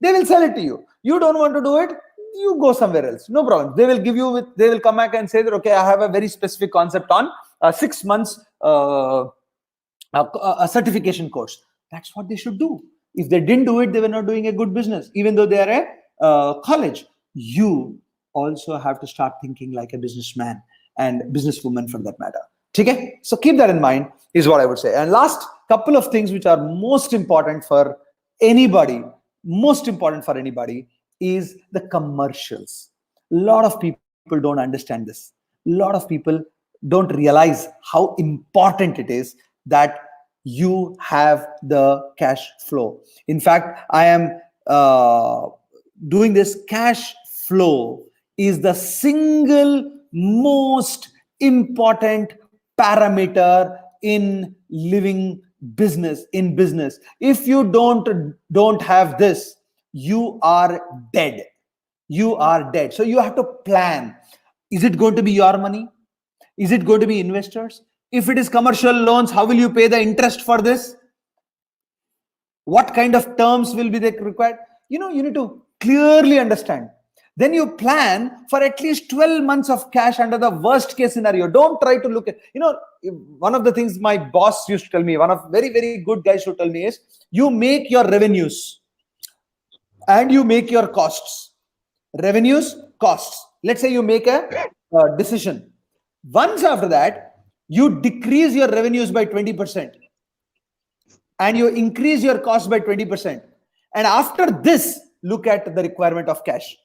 They will sell it to you. You don't want to do it, you go somewhere else. No problem. They will give you they will come back and say that, okay, I have a very specific concept on 6 months a certification course. That's what they should do. If they didn't do it, they were not doing a good business, even though they are a college. You also have to start thinking like a businessman and businesswoman for that matter. Okay? So keep that in mind is what I would say. And last couple of things which are most important for anybody, is the commercials. A lot of people don't understand this. A lot of people don't realize how important it is that you have the cash flow. In fact, I am doing this. Cash flow is the single most important parameter in living business. If you don't have this, you are dead. So you have to plan. Is it going to be your money? Is it going to be investors? If it is commercial loans, how will you pay the interest for this? What kind of terms will be required? You need to clearly understand. then you plan for at least 12 months of cash under the worst case scenario. Don't try to look at, one of the things my boss used to tell me, one of very, very good guys should tell me is, you make your revenues and you make your costs. Revenues, costs. Let's say you make a decision. Once after that, you decrease your revenues by 20% and you increase your costs by 20%. And after this, look at the requirement of cash.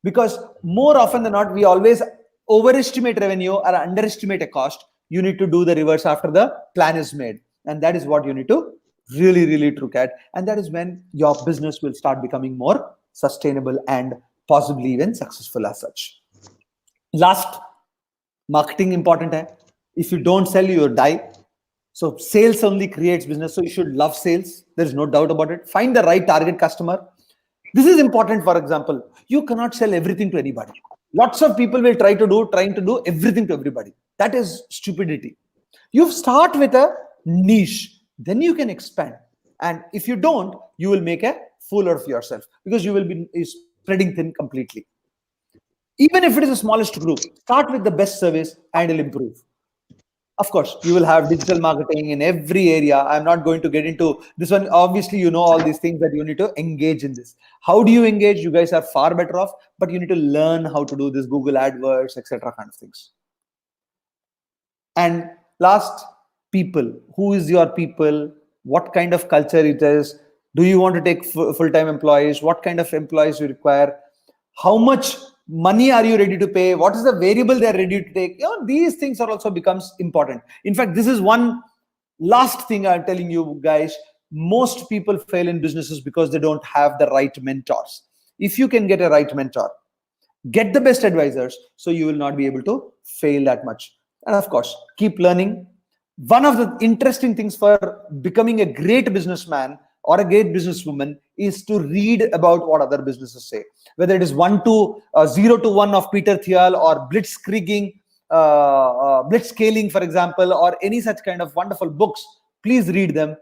Because more often than not, we always overestimate revenue or underestimate a cost. You need to do the reverse after the plan is made. And that is what you need to really, really look at. And that is when your business will start becoming more sustainable and possibly even successful as such. Last, marketing important hai. If you don't sell, you die. So sales only creates business. So you should love sales. There's no doubt about it. Find the right target customer. This is important. For example, you cannot sell everything to anybody. Lots of people will trying to do everything to everybody. That is stupidity. You start with a niche, then you can expand. And if you don't, you will make a fool of yourself because you will be spreading thin completely. Even if it is the smallest group, start with the best service and it'll improve. Of course, you will have digital marketing in every area. I'm not going to get into this one. Obviously, you know all these things that you need to engage in this. How do you engage? You guys are far better off, but you need to learn how to do this, Google AdWords, etc. kind of things. And last, people. Who is your people? What kind of culture it is? Do you want to take full-time employees? What kind of employees you require? How much money are you ready to pay? What is the variable they're ready to take? These things are also becomes important. In fact, this is one last thing I'm telling you guys. Most people fail in businesses because they don't have the right mentors. If you can get a right mentor, get the best advisors, so you will not be able to fail that much. And of course, keep learning. One of the interesting things for becoming a great businessman or a great businesswoman is to read about what other businesses say. Whether it is 0 to 1 of Peter Thiel or blitzscaling, for example, or any such kind of wonderful books, please read them.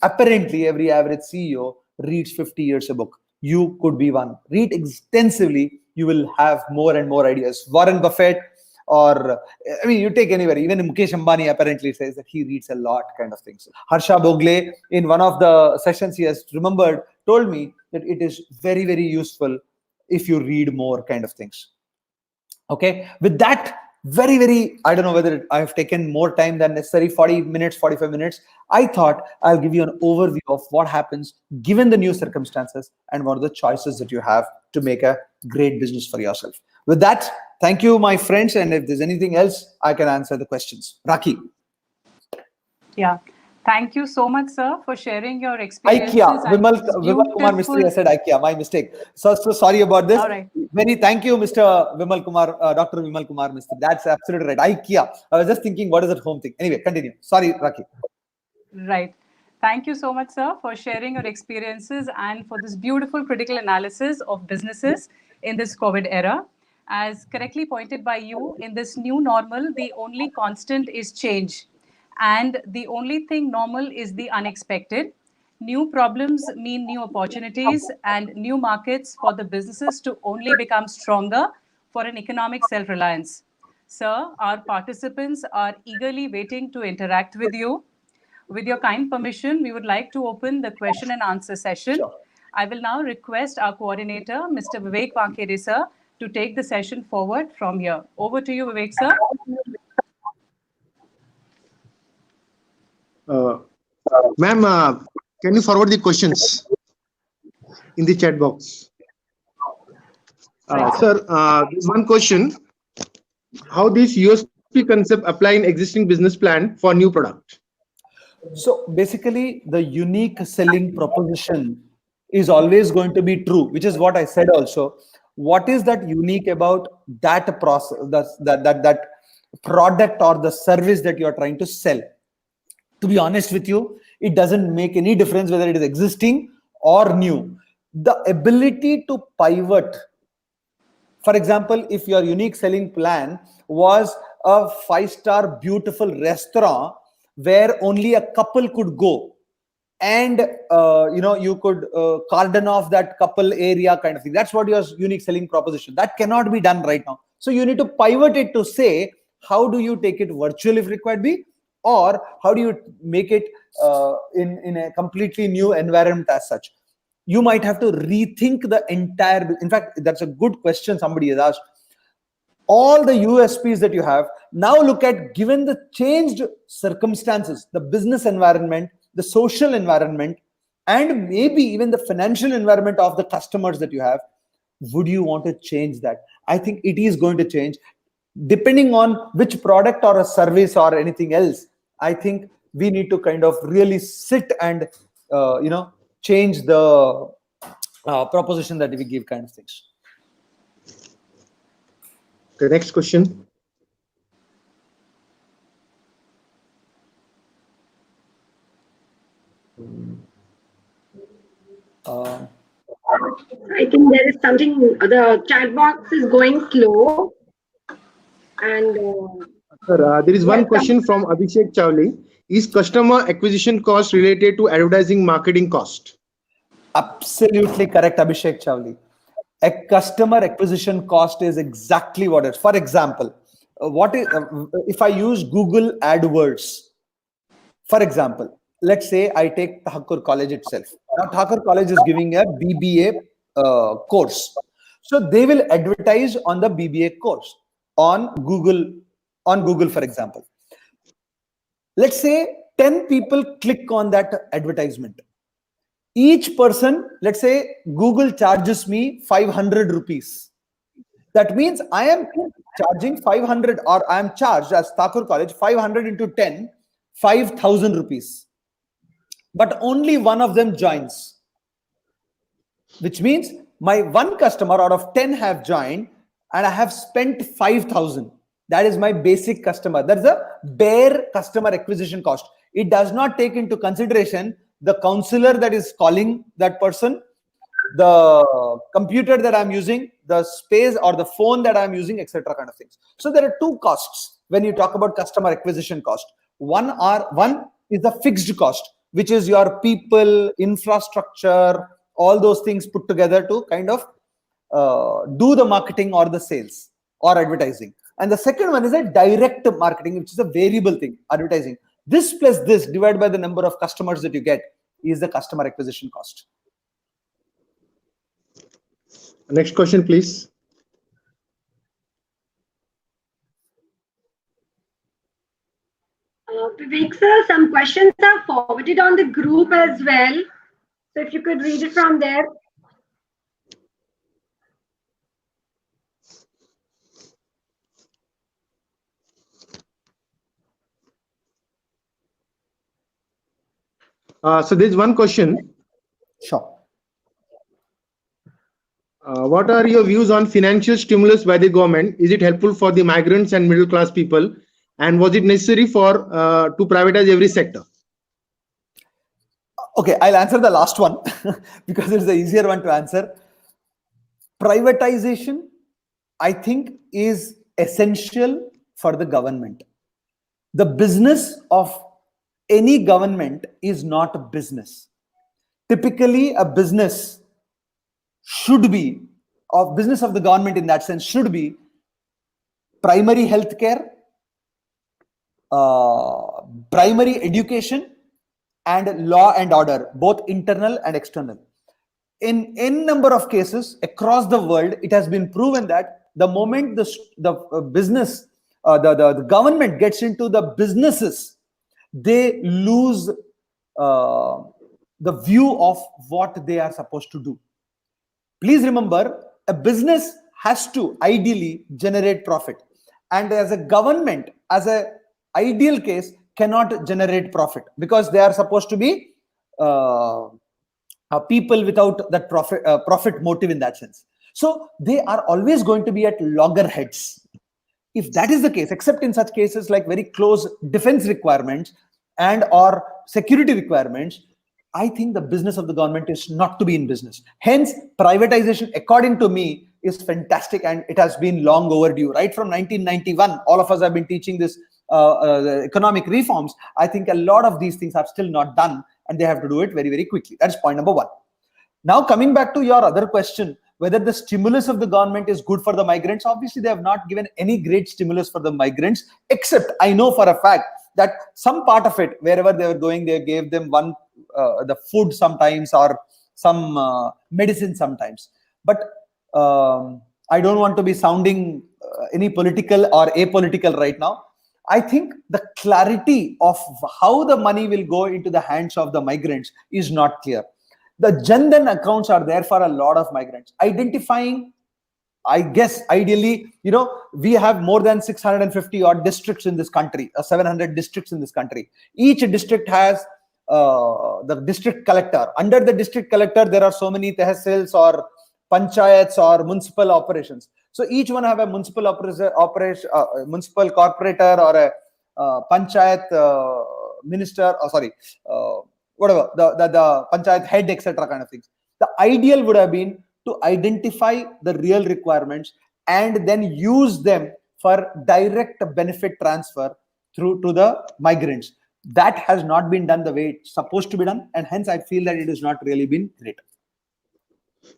Apparently every average CEO reads 50 years a book. You could be one. Read extensively. You will have more and more ideas. Warren Buffett, or you take anywhere, even Mukesh Ambani apparently says that he reads a lot kind of things. Harsha Bogle, in one of the sessions he has told me that it is very, very useful if you read more kind of things. Okay, with that, very, very, I don't know whether I have taken more time than necessary, 40 minutes, 45 minutes. I thought I'll give you an overview of what happens given the new circumstances and what are the choices that you have to make a great business for yourself. With that, thank you, my friends. And if there's anything else, I can answer the questions. Raki. Yeah. Thank you so much, sir, for sharing your experiences. IKEA. Vimal Kumar Mistry, I said IKEA. My mistake. So sorry about this. All right. Thank you, Mr. Vimal Kumar, Dr. Vimal Kumar Mistry. That's absolutely right. IKEA. I was just thinking, what is that home thing? Anyway, continue. Sorry, Raki. Right. Thank you so much, sir, for sharing your experiences and for this beautiful critical analysis of businesses in this COVID era. As correctly pointed by you, in this new normal, the only constant is change. And the only thing normal is the unexpected. New problems mean new opportunities and new markets for the businesses to only become stronger for an economic self-reliance. Sir, our participants are eagerly waiting to interact with you. With your kind permission, we would like to open the question and answer session. Sure. I will now request our coordinator, Mr. Viveks Background, sir, to take the session forward from here. Over to you, Vivek, sir. Ma'am, can you forward the questions in the chat box? Right, Sir, one question. How this USP concept apply in existing business plan for new product? So basically, the unique selling proposition is always going to be true, which is what I said also. What is that unique about that process, that product or the service that you are trying to sell? To be honest with you, it doesn't make any difference whether it is existing or new. The ability to pivot. For example, if your unique selling plan was a 5-star beautiful restaurant where only a couple could go, and you could cordon off that couple area kind of thing. That's what your unique selling proposition. That cannot be done right now. So you need to pivot it to say, how do you take it virtual if required be, or how do you make it in a completely new environment as such? You might have to rethink the entire. In fact, that's a good question somebody has asked. All the USPs that you have, now look at, given the changed circumstances, the business environment, the social environment, and maybe even the financial environment of the customers that you have, would you want to change that? I think it is going to change depending on which product or a service or anything else. I think we need to kind of really sit and change the proposition that we give, kind of things. The next question. I think there is something, the chat box is going slow. And Sir, there is one question from Abhishek Chawli. Is customer acquisition cost related to advertising marketing cost? Absolutely correct, Abhishek Chawli. A customer acquisition cost is exactly what it is. For example, if I use Google AdWords, for example, let's say I take Thakur College itself. Now, Thakur College is giving a BBA course. So they will advertise on the BBA course on Google, for example. Let's say 10 people click on that advertisement. Each person, let's say Google charges me 500 rupees. That means I am charging 500, or I am charged as Thakur College 500 into 10, 5,000 rupees. But only one of them joins, which means my one customer out of 10 have joined, and I have spent 5,000. That is my basic customer. That's the bare customer acquisition cost. It does not take into consideration the counselor that is calling that person, the computer that I'm using, the space or the phone that I'm using, etc. kind of things. So there are two costs when you talk about customer acquisition cost. One is the fixed cost, which is your people, infrastructure, all those things put together to kind of do the marketing or the sales or advertising. And the second one is a direct marketing, which is a variable thing, advertising. This plus this divided by the number of customers that you get is the customer acquisition cost. Next question, please. Vivek sir, some questions are forwarded on the group as well. So if you could read it from there. So there's one question. Sure. What are your views on financial stimulus by the government? Is it helpful for the migrants and middle class people? And was it necessary for to privatize every sector? Okay, I'll answer the last one because it's the easier one to answer. Privatization, I think, is essential for the government. The business of any government is not a business. Typically, a business should be, of business of the government in that sense, should be primary healthcare, primary education, and law and order, both internal and external. In n number of cases across the world, it has been proven that the moment the business, the government gets into the businesses, they lose the view of what they are supposed to do. Please remember, a business has to ideally generate profit, and as a government, as an ideal case, cannot generate profit because they are supposed to be people without that profit motive in that sense. So they are always going to be at loggerheads. If that is the case, except in such cases like very close defense requirements and or security requirements, I think the business of the government is not to be in business. Hence, privatization, according to me, is fantastic, and it has been long overdue. Right from 1991, all of us have been teaching this economic reforms. I think a lot of these things are still not done, and they have to do it very, very quickly. That's point number one. Now, coming back to your other question, whether the stimulus of the government is good for the migrants, obviously they have not given any great stimulus for the migrants, except I know for a fact that some part of it, wherever they were going, they gave them the food sometimes, or some medicine sometimes. But I don't want to be sounding any political or apolitical right now. I think the clarity of how the money will go into the hands of the migrants is not clear. The Jan Dhan accounts are there for a lot of migrants. Identifying, I guess, ideally, we have more than 650 odd districts in this country, 700 districts in this country. Each district has the district collector. Under the district collector, there are so many tehsils or panchayats or municipal operations. So each one have a municipal municipal corporator or a panchayat minister, whatever, the panchayat head, etc. kind of things. The ideal would have been to identify the real requirements and then use them for direct benefit transfer through to the migrants. That has not been done the way it's supposed to be done, and hence I feel that it has not really been great.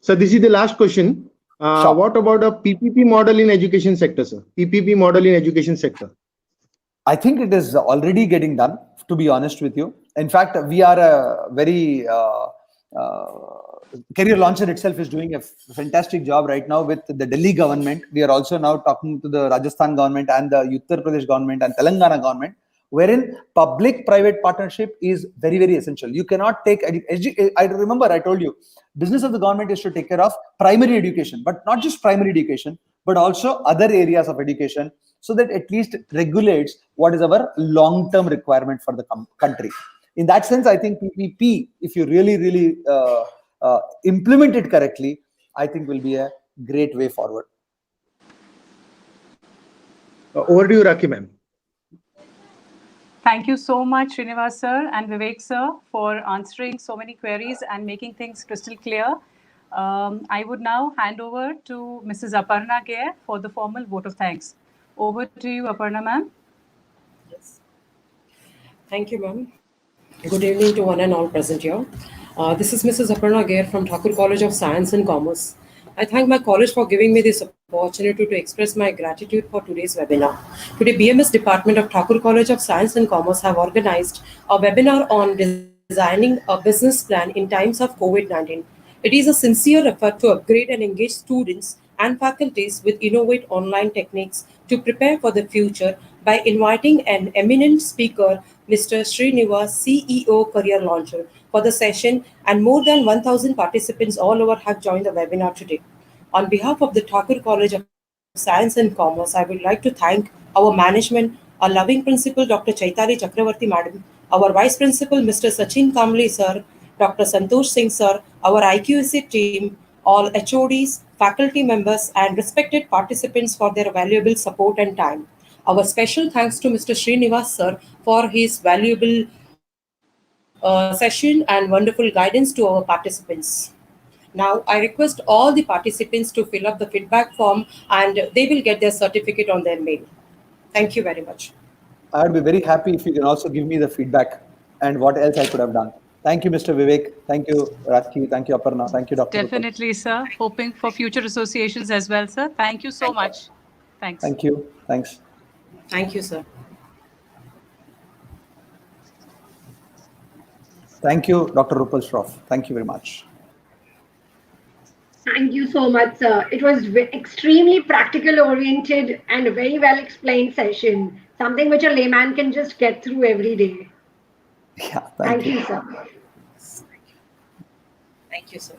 So this is the last question. Sure. What about a PPP model in education sector, sir? PPP model in education sector. I think it is already getting done, to be honest with you. In fact, we are a very Career Launcher itself is doing a fantastic job right now with the Delhi government. We are also now talking to the Rajasthan government and the Uttar Pradesh government and Telangana government, wherein public-private partnership is very, very essential. You cannot take I remember I told you, business of the government is to take care of primary education, but not just primary education, but also other areas of education, so that at least regulates what is our long-term requirement for the country. In that sense, I think PPP, if you really, really implement it correctly, I think will be a great way forward. Over to you, Rakhi ma'am. Thank you so much, Srinivas sir and Vivek sir, for answering so many queries and making things crystal clear. I would now hand over to Mrs. Aparna Gair for the formal vote of thanks. Over to you, Aparna ma'am. Yes. Thank you, ma'am. Good evening to one and all present here. This is Mrs. Aparna Gair from Thakur College of Science and Commerce. I thank my college for giving me this opportunity to express my gratitude for today's webinar. Today, BMS Department of Thakur College of Science and Commerce have organized a webinar on designing a business plan in times of COVID-19. It is a sincere effort to upgrade and engage students and faculties with innovative online techniques to prepare for the future by inviting an eminent speaker, Mr. Srinivas, CEO Career Launcher, for the session, and more than 1,000 participants all over have joined the webinar today. On behalf of the Thakur College of Science and Commerce, I would like to thank our management, our loving principal, Dr. Chaitali Chakravarti Madam, our Vice Principal, Mr. Sachin Kamble Sir, Dr. Santosh Singh Sir, our IQAC team, all HODs, faculty members, and respected participants for their valuable support and time. Our special thanks to Mr. Srinivas Sir for his valuable session and wonderful guidance to our participants. Now, I request all the participants to fill up the feedback form and they will get their certificate on their mail. Thank you very much. I would be very happy if you can also give me the feedback and what else I could have done. Thank you, Mr. Vivek. Thank you, Rakhi. Thank you, Aparna. Thank you, Dr. Definitely, sir. Hoping for future associations as well, sir. Thank you so much. Thanks. Thank you. Thanks. Thank you, sir. Thank you, Dr. Rupal Shroff. Thank you very much. Thank you so much, sir. It was extremely practical oriented and a very well explained session. Something which a layman can just get through every day. Yeah, Thank you, sir. Thank you, sir.